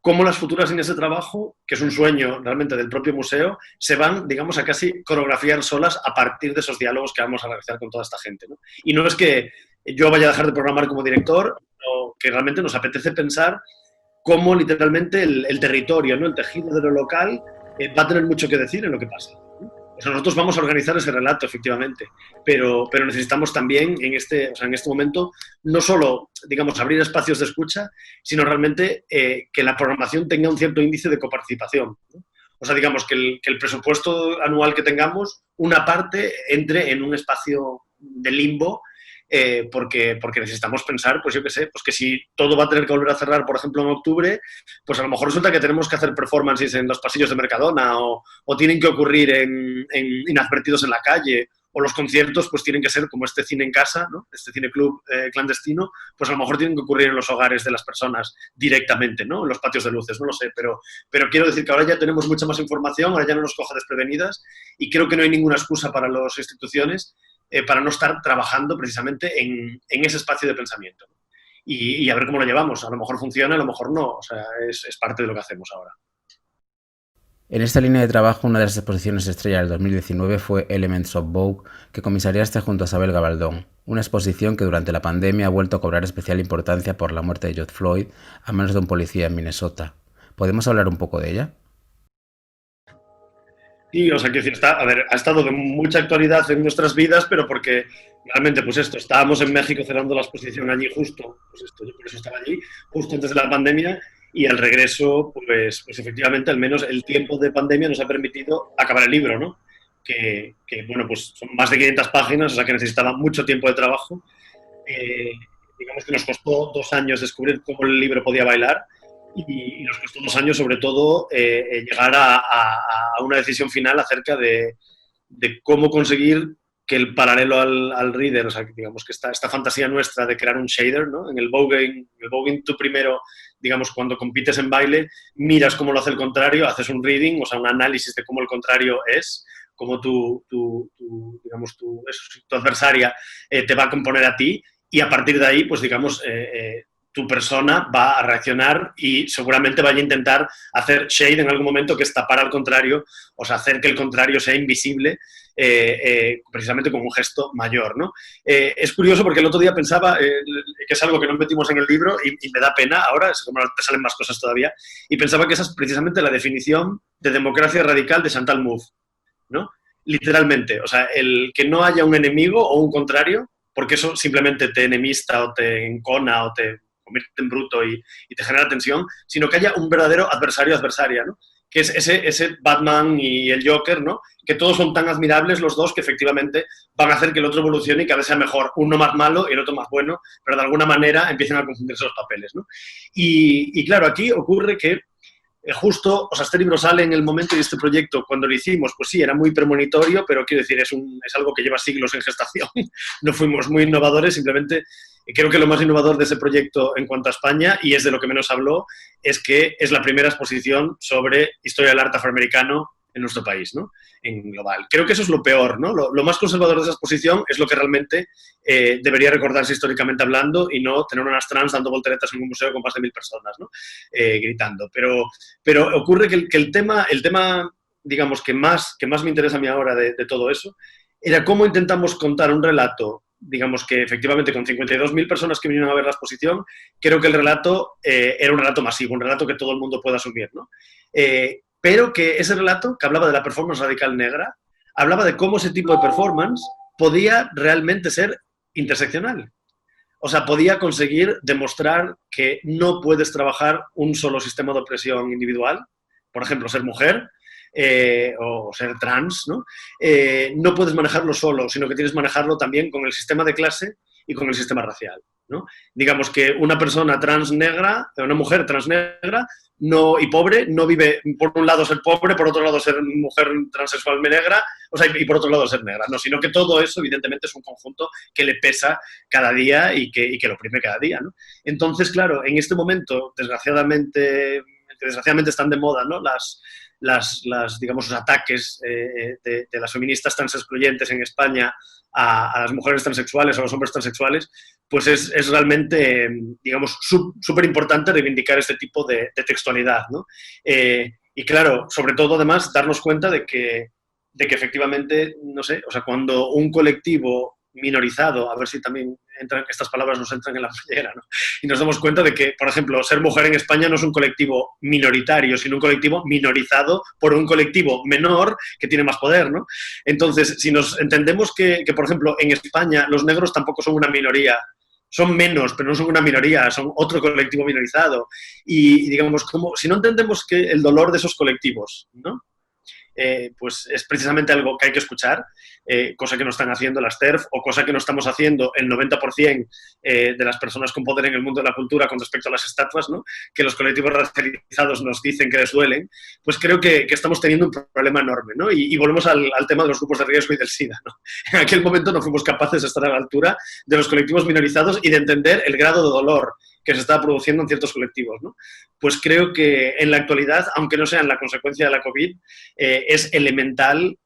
cómo las futuras líneas de trabajo, que es un sueño realmente del propio museo, se van, digamos, a casi coreografiar solas a partir de esos diálogos que vamos a realizar con toda esta gente, ¿no? Y no es que yo vaya a dejar de programar como director, sino que realmente nos apetece pensar cómo literalmente el territorio, ¿no? El tejido de lo local va a tener mucho que decir en lo que pasa, ¿no? O sea, nosotros vamos a organizar ese relato, efectivamente, pero necesitamos también o sea, en este momento no solo, digamos, abrir espacios de escucha, sino realmente que la programación tenga un cierto índice de coparticipación, ¿no? O sea, digamos, que el presupuesto anual que tengamos, una parte entre en un espacio de limbo porque necesitamos pensar, pues yo qué sé, pues que si todo va a tener que volver a cerrar, por ejemplo, en octubre, pues a lo mejor resulta que tenemos que hacer performances en los pasillos de Mercadona o tienen que ocurrir en inadvertidos en la calle, o los conciertos pues tienen que ser como este cine en casa, ¿no? Este cine club clandestino, pues a lo mejor tienen que ocurrir en los hogares de las personas directamente, ¿no? En los patios de luces, no lo sé, pero quiero decir que ahora ya tenemos mucha más información, ahora ya no nos coja desprevenidas y creo que no hay ninguna excusa para las instituciones para no estar trabajando precisamente en ese espacio de pensamiento, ¿no? Y a ver cómo lo llevamos. A lo mejor funciona, a lo mejor no. O sea, es parte de lo que hacemos ahora. En esta línea de trabajo, una de las exposiciones estrella del 2019 fue Elements of Vogue, que comisariaste junto a Isabel Gabaldón, una exposición que durante la pandemia ha vuelto a cobrar especial importancia por la muerte de George Floyd a manos de un policía en Minnesota. ¿Podemos hablar un poco de ella? Sí, o sea, que decir, ha estado de mucha actualidad en nuestras vidas, pero porque realmente, pues esto, estábamos en México cerrando la exposición allí justo, pues esto, yo por eso estaba allí, justo antes de la pandemia, y al regreso, pues efectivamente, al menos el tiempo de pandemia nos ha permitido acabar el libro, ¿no? Bueno, pues son más de 500 páginas, o sea que necesitaba mucho tiempo de trabajo. Eh, digamos que nos costó 2 años descubrir cómo el libro podía bailar, y nos costó 2 años, sobre todo, llegar a una decisión final acerca de cómo conseguir que el paralelo al reader, o sea, digamos que esta fantasía nuestra de crear un shader, ¿no? En el voguing tú primero digamos, cuando compites en baile, miras cómo lo hace el contrario, haces un reading, o sea, un análisis de cómo el contrario es, cómo digamos, tu adversaria te va a componer a ti, y a partir de ahí, pues digamos, tu persona va a reaccionar y seguramente vaya a intentar hacer shade en algún momento, que es tapar al contrario, o sea, hacer que el contrario sea invisible, precisamente con un gesto mayor, ¿no? Es curioso porque el otro día pensaba, que es algo que no metimos en el libro y me da pena ahora, es como te salen más cosas todavía, y pensaba que esa es precisamente la definición de democracia radical de Chantal Mouffe, ¿no? Literalmente, o sea, el que no haya un enemigo o un contrario, porque eso simplemente te enemista o te encona o te convierte en bruto y te genera tensión, sino que haya un verdadero adversaria, ¿no? Que es ese Batman y el Joker, ¿no? Que todos son tan admirables los dos que efectivamente van a hacer que el otro evolucione y cada vez sea mejor, uno más malo y el otro más bueno, pero de alguna manera empiezan a confundirse los papeles, ¿no? Y claro, aquí ocurre que justo, o sea, este libro sale en el momento de este proyecto, cuando lo hicimos, pues sí, era muy premonitorio, pero quiero decir, es algo que lleva siglos en gestación. No fuimos muy innovadores, simplemente creo que lo más innovador de ese proyecto en cuanto a España, y es de lo que menos habló, es que es la primera exposición sobre historia del arte afroamericano en nuestro país, ¿no? En global. Creo que eso es lo peor, ¿no? Lo más conservador de esa exposición es lo que realmente debería recordarse históricamente hablando y no tener unas trans dando volteretas en un museo con más de 1000 personas, ¿no? Gritando. Pero ocurre que el tema, digamos, que más me interesa a mí ahora de todo eso, era cómo intentamos contar un relato, digamos que efectivamente con 52.000 personas que vinieron a ver la exposición, creo que el relato era un relato masivo, un relato que todo el mundo pueda asumir, ¿no? Pero que ese relato, que hablaba de la performance radical negra, hablaba de cómo ese tipo de performance podía realmente ser interseccional. O sea, podía conseguir demostrar que no puedes trabajar un solo sistema de opresión individual, por ejemplo, ser mujer o ser trans, ¿no? No puedes manejarlo solo, sino que tienes que manejarlo también con el sistema de clase y con el sistema racial, ¿no? Digamos que una persona trans negra, una mujer trans negra, no, y pobre, no vive, por un lado ser pobre, por otro lado ser mujer transexual negra, o sea, y por otro lado ser negra, no, sino que todo eso evidentemente es un conjunto que le pesa cada día y que lo oprime cada día, ¿no? Entonces, claro, en este momento, desgraciadamente están de moda, ¿no? Digamos, los ataques de las feministas trans excluyentes en España a las mujeres transexuales o a los hombres transexuales, pues es realmente, digamos, súper importante reivindicar este tipo de textualidad, ¿no? Y claro, sobre todo, además, darnos cuenta de que efectivamente, no sé, o sea, cuando un colectivo minorizado, a ver si también estas palabras nos entran en la mollera, ¿no? Y nos damos cuenta de que, por ejemplo, ser mujer en España no es un colectivo minoritario, sino un colectivo minorizado por un colectivo menor que tiene más poder, ¿no? Entonces, si nos entendemos que, por ejemplo, en España los negros tampoco son una minoría, son menos, pero no son una minoría, son otro colectivo minorizado. Y digamos, como si no entendemos que el dolor de esos colectivos, ¿no? Pues es precisamente algo que hay que escuchar, cosa que no están haciendo las TERF o cosa que no estamos haciendo el 90% de las personas con poder en el mundo de la cultura con respecto a las estatuas, ¿no? Que los colectivos racializados nos dicen que les duelen, pues creo que estamos teniendo un problema enorme, ¿no? Y volvemos al tema de los grupos de riesgo y del SIDA, ¿no? En aquel momento no fuimos capaces de estar a la altura de los colectivos minorizados y de entender el grado de dolor que se está produciendo en ciertos colectivos, ¿no? Pues creo que en la actualidad, aunque no sea en la consecuencia de la COVID, es elemental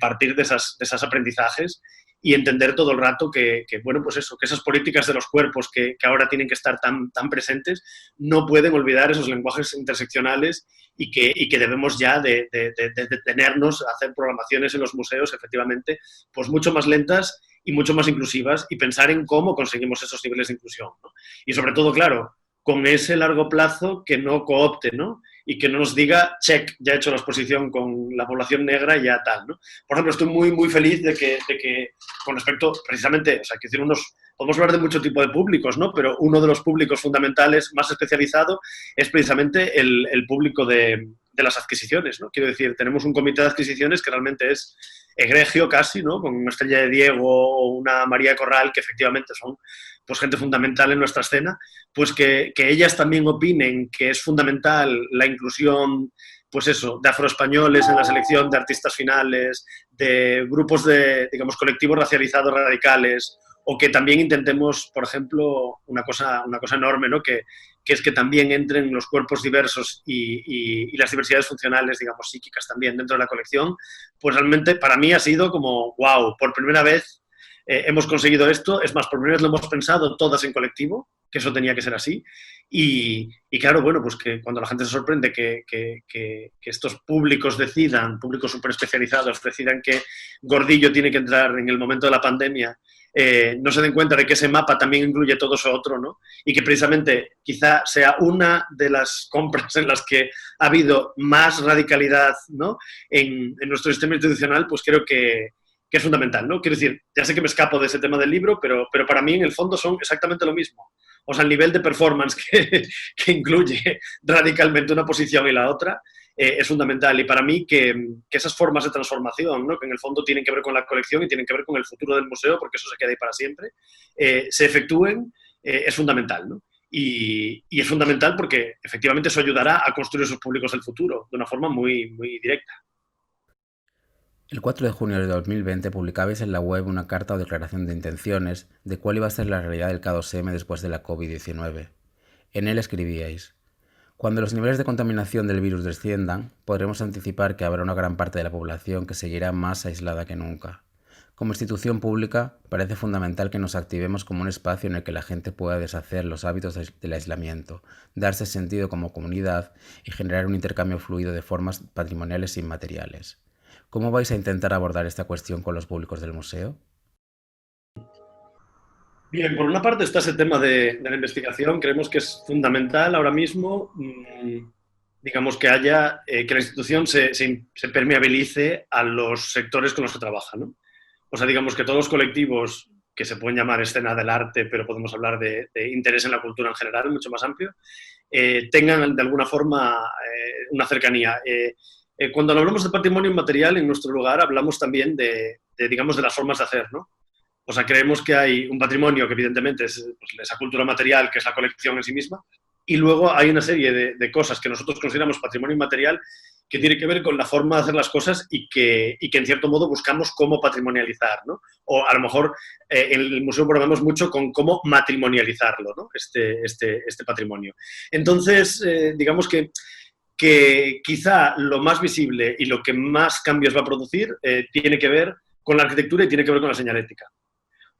partir de esos aprendizajes y entender todo el rato que, bueno, pues eso, que esas políticas de los cuerpos que ahora tienen que estar tan presentes no pueden olvidar esos lenguajes interseccionales y que debemos ya de detenernos a hacer programaciones en los museos, efectivamente, pues mucho más lentas y mucho más inclusivas y pensar en cómo conseguimos esos niveles de inclusión, ¿no? Y sobre todo, claro, con ese largo plazo que no coopte, ¿no? Y que no nos diga, check, ya he hecho la exposición con la población negra y ya tal, ¿no? Por ejemplo, estoy muy, muy feliz de que con respecto, precisamente, o sea, que podemos hablar de mucho tipo de públicos, ¿no? Pero uno de los públicos fundamentales más especializado es precisamente el público de las adquisiciones, ¿no? Quiero decir, tenemos un comité de adquisiciones que realmente es egregio casi, ¿no? Con una Estrella de Diego o una María Corral, que efectivamente son pues gente fundamental en nuestra escena, pues que ellas también opinen que es fundamental la inclusión, pues eso, de afroespañoles en la selección de artistas finales, de grupos de, digamos, colectivos racializados radicales, o que también intentemos, por ejemplo, una cosa enorme, ¿no? Que que es que también entren los cuerpos diversos y las diversidades funcionales, digamos, psíquicas también dentro de la colección, pues realmente para mí ha sido como, wow, por primera vez hemos conseguido esto, es más, por primera vez lo hemos pensado todas en colectivo, que eso tenía que ser así, y claro, bueno, pues que cuando la gente se sorprende que estos públicos decidan, públicos súper especializados, decidan que Gordillo tiene que entrar en el momento de la pandemia, no se den cuenta de que ese mapa también incluye todo eso otro, ¿no? Y que precisamente quizá sea una de las compras en las que ha habido más radicalidad, ¿no? En nuestro sistema institucional, pues creo que es fundamental, ¿no? Quiero decir, ya sé que me escapo de ese tema del libro, pero para mí en el fondo son exactamente lo mismo. O sea, el nivel de performance que incluye radicalmente una posición y la otra es fundamental. Y para mí que esas formas de transformación, ¿no? Que en el fondo tienen que ver con la colección y tienen que ver con el futuro del museo, porque eso se queda ahí para siempre, se efectúen, es fundamental, ¿no? Y es fundamental porque efectivamente eso ayudará a construir esos públicos del futuro de una forma muy, muy directa. El 4 de junio de 2020 publicabais en la web una carta o declaración de intenciones de cuál iba a ser la realidad del K2M después de la COVID-19. En él escribíais: cuando los niveles de contaminación del virus desciendan, podremos anticipar que habrá una gran parte de la población que seguirá más aislada que nunca. Como institución pública, parece fundamental que nos activemos como un espacio en el que la gente pueda deshacer los hábitos del aislamiento, darse sentido como comunidad y generar un intercambio fluido de formas patrimoniales e inmateriales. ¿Cómo vais a intentar abordar esta cuestión con los públicos del museo? Bien, por una parte está ese tema de la investigación. Creemos que es fundamental ahora mismo, digamos, que haya, que la institución se permeabilice a los sectores con los que trabaja, ¿no? O sea, digamos que todos los colectivos que se pueden llamar escena del arte, pero podemos hablar de interés en la cultura en general, mucho más amplio, tengan de alguna forma una cercanía. Cuando hablamos de patrimonio inmaterial en nuestro lugar, hablamos también digamos, de las formas de hacer, ¿no? O sea, creemos que hay un patrimonio que evidentemente es pues, esa cultura material, que es la colección en sí misma, y luego hay una serie de cosas que nosotros consideramos patrimonio inmaterial que tiene que ver con la forma de hacer las cosas y que en cierto modo buscamos cómo patrimonializar, ¿no? O a lo mejor en el museo probamos mucho con cómo matrimonializarlo, ¿no? Este patrimonio. Entonces, digamos que quizá lo más visible y lo que más cambios va a producir tiene que ver con la arquitectura y tiene que ver con la señalética.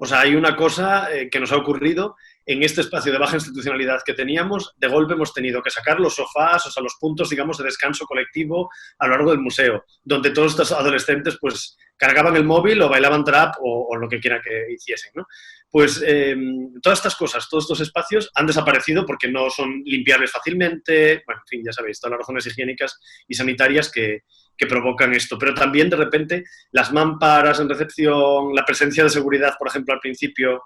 O sea, hay una cosa que nos ha ocurrido en este espacio de baja institucionalidad que teníamos. De golpe hemos tenido que sacar los sofás, o sea, los puntos, digamos, de descanso colectivo a lo largo del museo, donde todos estos adolescentes, pues, cargaban el móvil o bailaban trap o lo que quiera que hiciesen, ¿no? Pues todas estas cosas, todos estos espacios han desaparecido porque no son limpiables fácilmente. Bueno, en fin, ya sabéis, todas las razones higiénicas y sanitarias que provocan esto. Pero también, de repente, las mamparas en recepción, la presencia de seguridad, por ejemplo, al principio,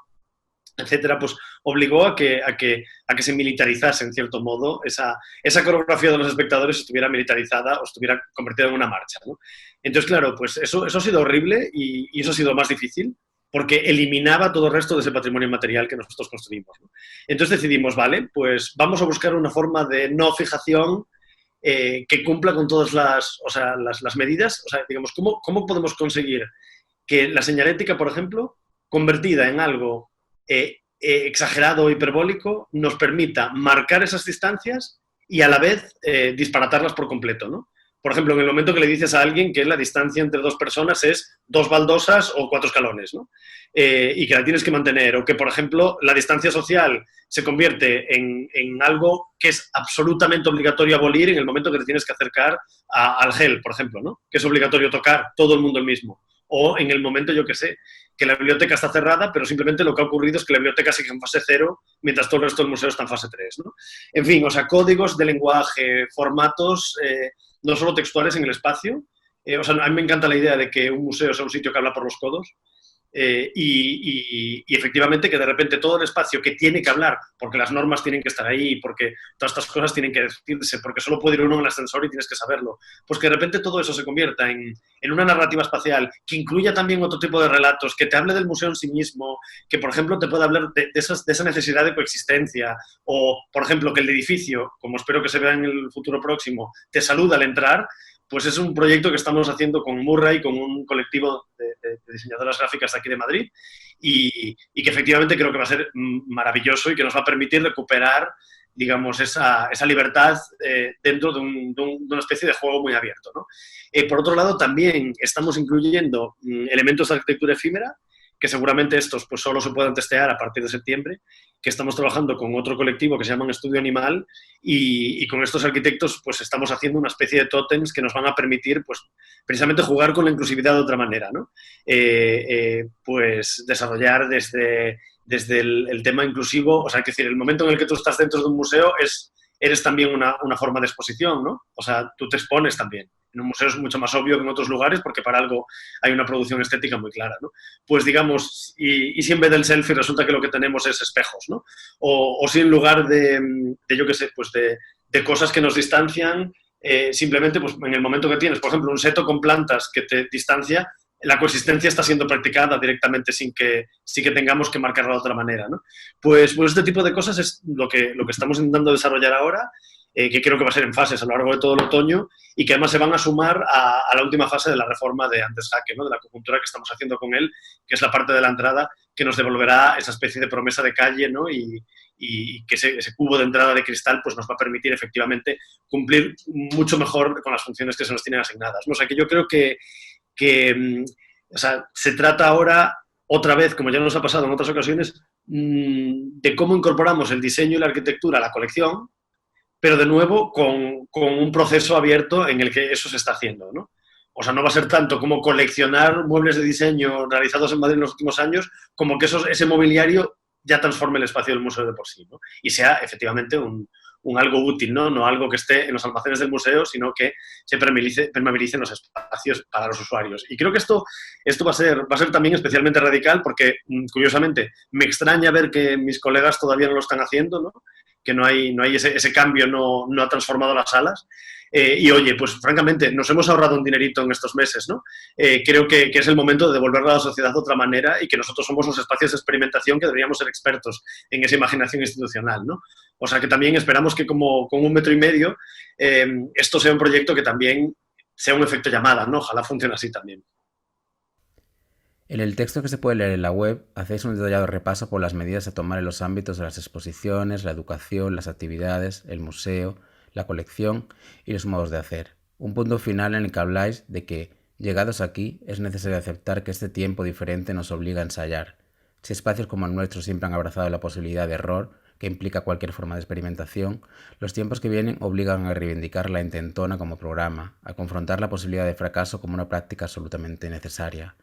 etcétera, pues obligó a que se militarizase, en cierto modo, esa coreografía de los espectadores estuviera militarizada o estuviera convertida en una marcha, ¿no? Entonces, claro, pues eso ha sido horrible y eso ha sido más difícil porque eliminaba todo el resto de ese patrimonio material que nosotros construimos, ¿no? Entonces decidimos, vale, pues vamos a buscar una forma de no fijación que cumpla con todas las medidas. O sea, digamos, ¿cómo podemos conseguir que la señalética, por ejemplo, convertida en algo exagerado o hiperbólico, nos permita marcar esas distancias y a la vez disparatarlas por completo, ¿no? Por ejemplo, en el momento que le dices a alguien que la distancia entre dos personas es 2 baldosas o 4 escalones, ¿no? Y que la tienes que mantener, o que, por ejemplo, la distancia social se convierte en algo que es absolutamente obligatorio abolir en el momento que te tienes que acercar al gel, por ejemplo, ¿no? Que es obligatorio tocar todo el mundo el mismo. O en el momento, yo qué sé, que la biblioteca está cerrada, pero simplemente lo que ha ocurrido es que la biblioteca sigue en fase 0, mientras todo el resto del museo está en fase 3, ¿no? En fin, o sea, códigos de lenguaje, formatos, no solo textuales en el espacio. O sea, a mí me encanta la idea de que un museo sea un sitio que habla por los codos. Y efectivamente que de repente todo el espacio que tiene que hablar, porque las normas tienen que estar ahí, porque todas estas cosas tienen que decirse, porque solo puede ir uno en el ascensor y tienes que saberlo, pues que de repente todo eso se convierta en una narrativa espacial que incluya también otro tipo de relatos, que te hable del museo en sí mismo, que por ejemplo te pueda hablar de esa necesidad de coexistencia, o por ejemplo que el edificio, como espero que se vea en el futuro próximo, te saluda al entrar. Pues es un proyecto que estamos haciendo con Murray, con un colectivo de diseñadoras gráficas de aquí de Madrid, y que efectivamente creo que va a ser maravilloso y que nos va a permitir recuperar digamos, esa libertad dentro de una especie de juego muy abierto, ¿no? Por otro lado, también estamos incluyendo elementos de arquitectura efímera, que seguramente estos pues, solo se puedan testear a partir de septiembre, que estamos trabajando con otro colectivo que se llama Estudio Animal y con estos arquitectos pues estamos haciendo una especie de tótems que nos van a permitir pues precisamente jugar con la inclusividad de otra manera, ¿no? Pues desarrollar desde el tema inclusivo, o sea, es decir, el momento en el que tú estás dentro de un museo eres también una forma de exposición, ¿no? O sea, tú te expones también. En un museo es mucho más obvio que en otros lugares porque para algo hay una producción estética muy clara, ¿no? Pues digamos, y si en vez del selfie resulta que lo que tenemos es espejos, ¿no? O si en lugar de yo qué sé, pues de cosas que nos distancian, simplemente pues en el momento que tienes, por ejemplo, un seto con plantas que te distancia, la coexistencia está siendo practicada directamente sin que tengamos que marcarla de otra manera, ¿no? Pues este tipo de cosas es lo que estamos intentando desarrollar ahora, que creo que va a ser en fases a lo largo de todo el otoño y que además se van a sumar a la última fase de la reforma de Antes Jaque, ¿no? De la acupuntura que estamos haciendo con él, que es la parte de la entrada que nos devolverá esa especie de promesa de calle, ¿no? Y que ese cubo de entrada de cristal pues nos va a permitir efectivamente cumplir mucho mejor con las funciones que se nos tienen asignadas, ¿no? O sea, que yo creo que o sea, se trata ahora, otra vez, como ya nos ha pasado en otras ocasiones, de cómo incorporamos el diseño y la arquitectura a la colección, pero de nuevo con un proceso abierto en el que eso se está haciendo, ¿no? O sea, no va a ser tanto como coleccionar muebles de diseño realizados en Madrid en los últimos años, como que ese mobiliario ya transforme el espacio del museo de por sí, ¿no? Y sea efectivamente un algo útil, ¿no? No algo que esté en los almacenes del museo, sino que se permeabilice en los espacios para los usuarios. Y creo que esto va a ser también especialmente radical porque, curiosamente, me extraña ver que mis colegas todavía no lo están haciendo, ¿no? Que no hay ese cambio, no ha transformado las salas. Y oye, pues francamente, nos hemos ahorrado un dinerito en estos meses, ¿no? Creo que es el momento de devolverlo a la sociedad de otra manera y que nosotros somos los espacios de experimentación que deberíamos ser expertos en esa imaginación institucional, ¿no? O sea que también esperamos que como con 1,5 metros esto sea un proyecto que también sea un efecto llamada, ¿no? Ojalá funcione así también. En el texto que se puede leer en la web, hacéis un detallado repaso por las medidas a tomar en los ámbitos de las exposiciones, la educación, las actividades, el museo, la colección y los modos de hacer. Un punto final en el que habláis de que, llegados aquí, es necesario aceptar que este tiempo diferente nos obliga a ensayar. Si espacios como el nuestro siempre han abrazado la posibilidad de error, que implica cualquier forma de experimentación, los tiempos que vienen obligan a reivindicar la intentona como programa, a confrontar la posibilidad de fracaso como una práctica absolutamente necesaria.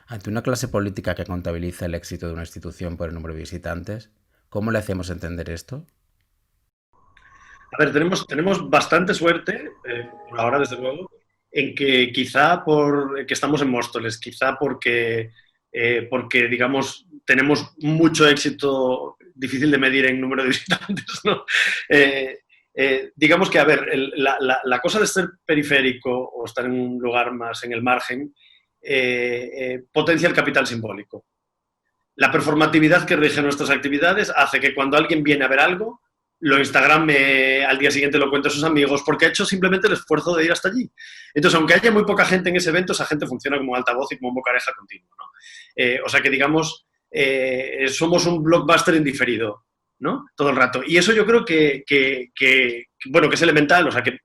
Ante una clase política que contabiliza el éxito de una institución por el número de visitantes, ¿cómo le hacemos entender esto? A ver, tenemos bastante suerte, por ahora desde luego, en que quizá porque estamos en Móstoles, quizá porque, digamos, tenemos mucho éxito difícil de medir en número de visitantes, ¿no? Digamos que, a ver, la cosa de ser periférico o estar en un lugar más en el margen potencia el capital simbólico. La performatividad que rige nuestras actividades hace que cuando alguien viene a ver algo, lo Instagrame, al día siguiente lo cuenta a sus amigos, porque ha hecho simplemente el esfuerzo de ir hasta allí. Entonces, aunque haya muy poca gente en ese evento, esa gente funciona como altavoz y como bocareja continuo, ¿no? O sea que, digamos, somos un blockbuster indiferido, ¿no? Todo el rato. Y eso yo creo que bueno, que es elemental, o sea, que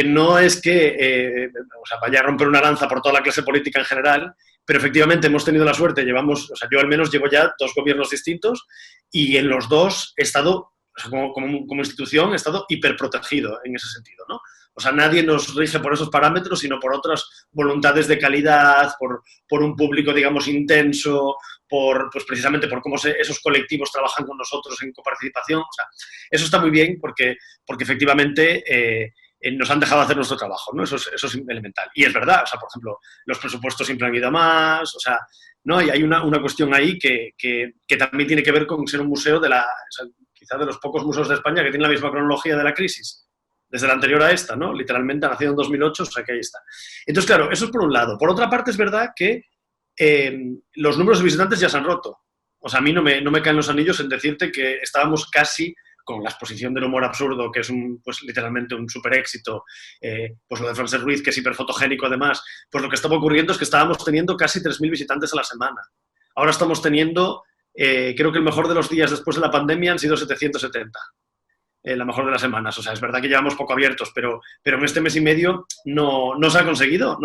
no es que o sea, vaya a romper una lanza por toda la clase política en general, pero efectivamente hemos tenido la suerte, o sea, yo al menos llevo ya 2 gobiernos distintos y en los 2 he estado, o sea, como institución, he estado hiperprotegido en ese sentido, ¿no? O sea, nadie nos rige por esos parámetros, sino por otras voluntades de calidad, por un público, digamos, intenso, pues precisamente por cómo esos colectivos trabajan con nosotros en coparticipación. O sea, eso está muy bien porque efectivamente nos han dejado hacer nuestro trabajo, ¿no? Eso es elemental. Y es verdad, o sea, por ejemplo, los presupuestos siempre han ido a más, o sea, ¿no? Y hay una cuestión ahí que también tiene que ver con ser un museo o sea, quizá de los pocos museos de España que tienen la misma cronología de la crisis, desde la anterior a esta, ¿no? Literalmente ha nacido en 2008, o sea que ahí está. Entonces, claro, eso es por un lado. Por otra parte, es verdad que los números de visitantes ya se han roto. O sea, a mí no me caen los anillos en decirte que estábamos casi con la exposición del humor absurdo, que es pues literalmente un súper éxito, pues lo de Francesc Ruiz, que es hiperfotogénico además, pues lo que estaba ocurriendo es que estábamos teniendo casi 3.000 visitantes a la semana. Ahora estamos teniendo, creo que el mejor de los días después de la pandemia han sido 770. la mejor de las semanas. O sea, es verdad que llevamos poco abiertos, pero en este mes y medio no se ha conseguido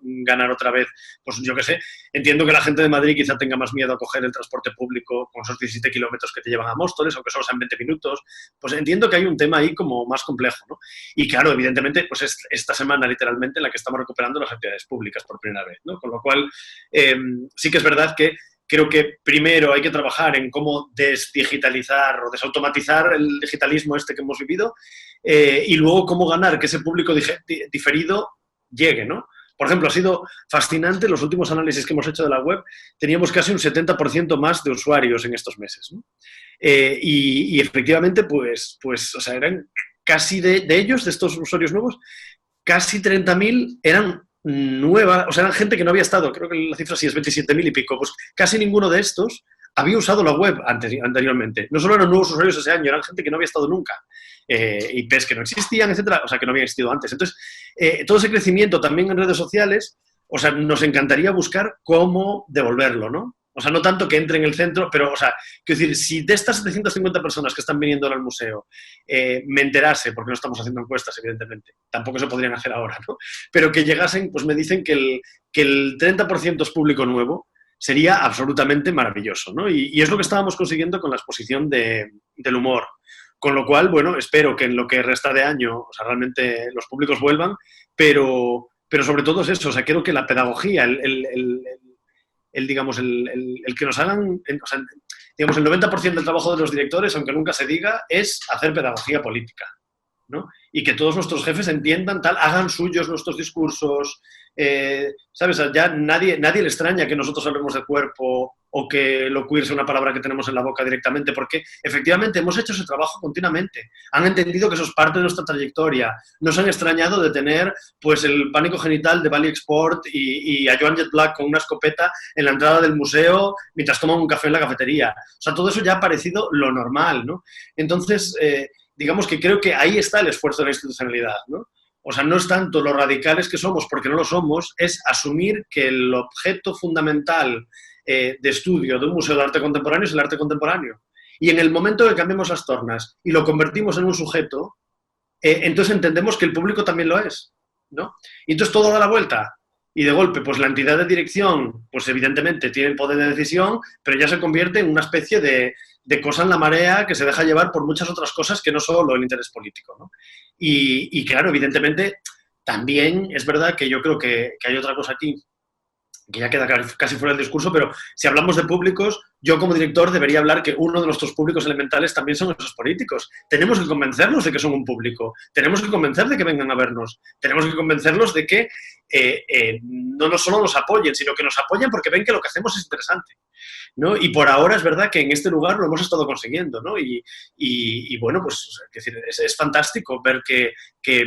ganar otra vez. Pues yo qué sé, entiendo que la gente de Madrid quizá tenga más miedo a coger el transporte público con esos 17 kilómetros que te llevan a Móstoles, aunque solo sean 20 minutos. Pues entiendo que hay un tema ahí como más complejo, ¿no? Y claro, evidentemente, pues es esta semana literalmente en la que estamos recuperando las actividades públicas por primera vez, ¿no? Con lo cual, sí que es verdad que creo que primero hay que trabajar en cómo desdigitalizar o desautomatizar el digitalismo este que hemos vivido y luego cómo ganar que ese público diferido llegue, ¿no? Por ejemplo, ha sido fascinante los últimos análisis que hemos hecho de la web. Teníamos casi un 70% más de usuarios en estos meses, ¿no? Y efectivamente, pues, o sea, eran casi de ellos, de estos usuarios nuevos, casi 30.000 eran nueva, o sea, eran gente que no había estado, creo que la cifra sí es 27.000 y pico, pues casi ninguno de estos había usado la web anteriormente. No solo eran nuevos usuarios ese año, eran gente que no había estado nunca. IPs que no existían, etcétera, o sea, que no habían existido antes. Entonces, todo ese crecimiento también en redes sociales, o sea, nos encantaría buscar cómo devolverlo, ¿no? O sea, no tanto que entre en el centro, pero, o sea, quiero decir, si de estas 750 personas que están viniendo ahora al museo me enterase, porque no estamos haciendo encuestas, evidentemente, tampoco se podrían hacer ahora, ¿no? Pero que llegasen, pues me dicen que el 30% es público nuevo, sería absolutamente maravilloso, ¿no? Y es lo que estábamos consiguiendo con la exposición del humor. Con lo cual, bueno, espero que en lo que resta de año, o sea, realmente los públicos vuelvan, pero sobre todo es eso, o sea, creo que la pedagogía, digamos, el que nos hagan, o sea, digamos, el 90% del trabajo de los directores, aunque nunca se diga, es hacer pedagogía política, ¿no? Y que todos nuestros jefes entiendan, hagan suyos nuestros discursos, ¿sabes? Ya nadie le extraña que nosotros hablemos de cuerpo o que lo queer sea una palabra que tenemos en la boca directamente, porque efectivamente hemos hecho ese trabajo continuamente. Han entendido que eso es parte de nuestra trayectoria. Nos han extrañado de tener, pues, el pánico genital de Bali Export y a Joan Jett Black con una escopeta en la entrada del museo mientras toman un café en la cafetería. O sea, todo eso ya ha parecido lo normal, ¿no? Entonces, digamos que creo que ahí está el esfuerzo de la institucionalidad, ¿no? O sea, no es tanto lo radicales que somos, porque no lo somos, es asumir que el objeto fundamental de estudio de un museo de arte contemporáneo es el arte contemporáneo. Y en el momento que cambiemos las tornas y lo convertimos en un sujeto, entonces entendemos que el público también lo es, ¿no? Y entonces todo da la vuelta. Y de golpe, pues la entidad de dirección, pues evidentemente tiene el poder de decisión, pero ya se convierte en una especie de cosa en la marea que se deja llevar por muchas otras cosas que no solo el interés político, ¿no? Y claro, evidentemente, también es verdad que yo creo que hay otra cosa aquí que ya queda casi fuera del discurso, pero si hablamos de públicos, yo como director debería hablar que uno de nuestros públicos elementales también son esos políticos. Tenemos que convencerlos de que son un público, tenemos que convencer de que vengan a vernos, tenemos que convencerlos de que no solo nos apoyen, sino que nos apoyen porque ven que lo que hacemos es interesante, ¿no? Y por ahora es verdad que en este lugar lo hemos estado consiguiendo, ¿no? Y bueno, pues es decir, es fantástico ver que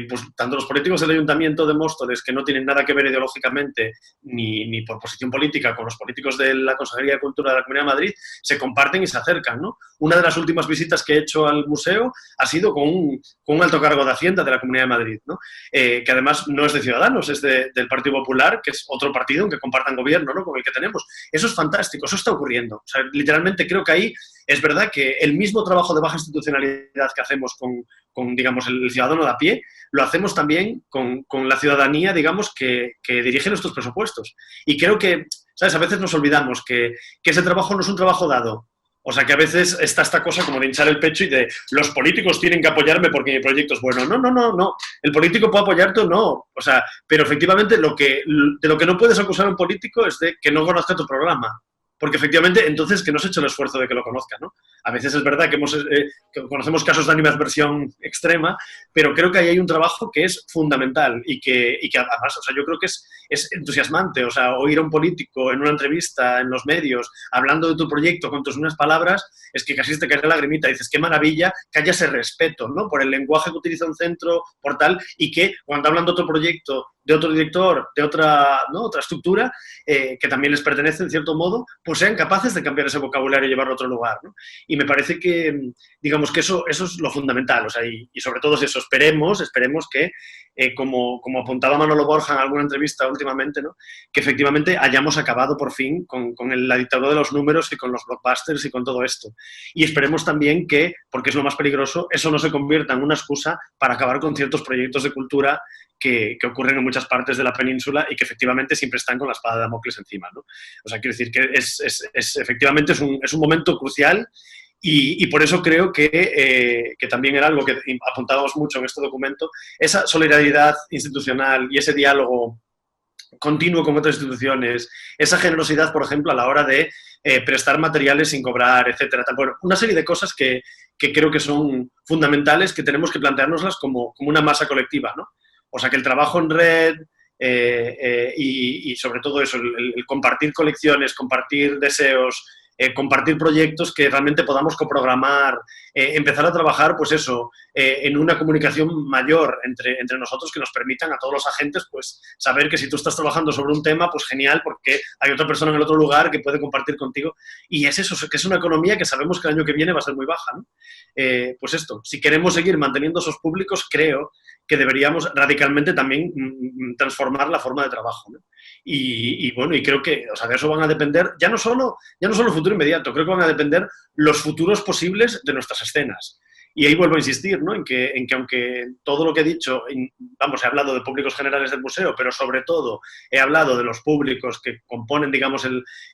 pues, tanto los políticos del Ayuntamiento de Móstoles, que no tienen nada que ver ideológicamente ni por posición política con los políticos de la Consejería de Cultura de la Comunidad de Madrid, se comparten y se acercan, ¿no? Una de las últimas visitas que he hecho al museo ha sido con un alto cargo de Hacienda de la Comunidad de Madrid, ¿no? Que además no es de Ciudadanos, es del Partido Popular, que es otro partido en que compartan gobierno, ¿no? Con el que tenemos. Eso es fantástico, eso está ocurriendo. O sea, literalmente creo que ahí es verdad que el mismo trabajo de baja institucionalidad que hacemos con digamos, el ciudadano de a pie, lo hacemos también con la ciudadanía, digamos, que dirige nuestros presupuestos. Y creo que, ¿sabes? A veces nos olvidamos que ese trabajo no es un trabajo dado. O sea, que a veces está esta cosa como de hinchar el pecho y de los políticos tienen que apoyarme porque mi proyecto es bueno. No. El político puede apoyarte o no. O sea, pero efectivamente de lo que no puedes acusar a un político es de que no conozca tu programa. Porque efectivamente, entonces, que no se ha hecho el esfuerzo de que lo conozca, ¿no? A veces es verdad que que conocemos casos de animadversión extrema, pero creo que ahí hay un trabajo que es fundamental y que además, o sea, yo creo que es entusiasmante, o sea, oír a un político en una entrevista, en los medios, hablando de tu proyecto con tus unas palabras, es que casi te cae la lagrimita y dices, qué maravilla que haya ese respeto, ¿no? Por el lenguaje que utiliza un centro, por tal, y que cuando hablan de otro proyecto de otro director, de otra, ¿no? otra estructura, que también les pertenece en cierto modo, pues sean capaces de cambiar ese vocabulario y llevarlo a otro lugar, ¿no? Y me parece que, digamos que eso es lo fundamental, o sea, y sobre todo eso, esperemos que, como apuntaba Manolo Borja en alguna entrevista últimamente, ¿no? Que efectivamente hayamos acabado por fin con la dictadura de los números y con los blockbusters y con todo esto. Y esperemos también que, porque es lo más peligroso, eso no se convierta en una excusa para acabar con ciertos proyectos de cultura que ocurren en muchas partes de la península y que efectivamente siempre están con la espada de Damocles encima, ¿no? O sea, quiero decir que efectivamente es un momento crucial y por eso creo que también era algo que apuntábamos mucho en este documento, esa solidaridad institucional y ese diálogo continuo con otras instituciones, esa generosidad, por ejemplo, a la hora de prestar materiales sin cobrar, etcétera. Bueno, una serie de cosas que creo que son fundamentales, que tenemos que planteárnoslas como una masa colectiva, ¿no? O sea, que el trabajo en red y sobre todo eso, el compartir colecciones, compartir deseos, compartir proyectos que realmente podamos coprogramar, empezar a trabajar, pues eso, en una comunicación mayor entre nosotros que nos permitan a todos los agentes, pues saber que si tú estás trabajando sobre un tema, pues genial, porque hay otra persona en el otro lugar que puede compartir contigo. Y es eso, que es una economía que sabemos que el año que viene va a ser muy baja, ¿no? Pues esto, si queremos seguir manteniendo esos públicos, creo que deberíamos radicalmente también transformar la forma de trabajo, ¿no? Y bueno, y creo que, o sea, de eso van a depender, ya no solo el futuro inmediato, creo que van a depender los futuros posibles de nuestras escenas. Y ahí vuelvo a insistir, ¿no? En que aunque todo lo que he dicho, vamos, he hablado de públicos generales del museo, pero sobre todo he hablado de los públicos que componen, digamos,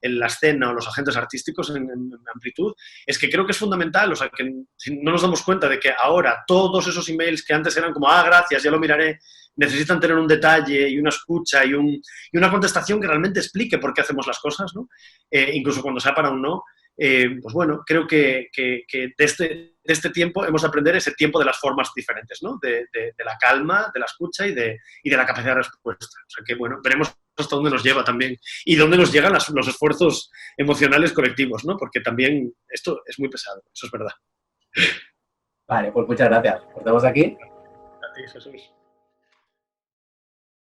la escena o los agentes artísticos en amplitud, es que creo que es fundamental, o sea, que si no nos damos cuenta de que ahora todos esos emails que antes eran como, gracias, ya lo miraré, necesitan tener un detalle y una escucha y una contestación que realmente explique por qué hacemos las cosas, ¿no? Incluso cuando sea para un no. Pues bueno, creo que de este tiempo hemos de aprender ese tiempo de las formas diferentes, ¿no? De la calma, de la escucha y de la capacidad de respuesta. O sea que, bueno, veremos hasta dónde nos lleva también y dónde nos llegan los esfuerzos emocionales colectivos, ¿no? Porque también esto es muy pesado, eso es verdad. Vale, pues muchas gracias. Cortamos aquí. A ti, Jesús.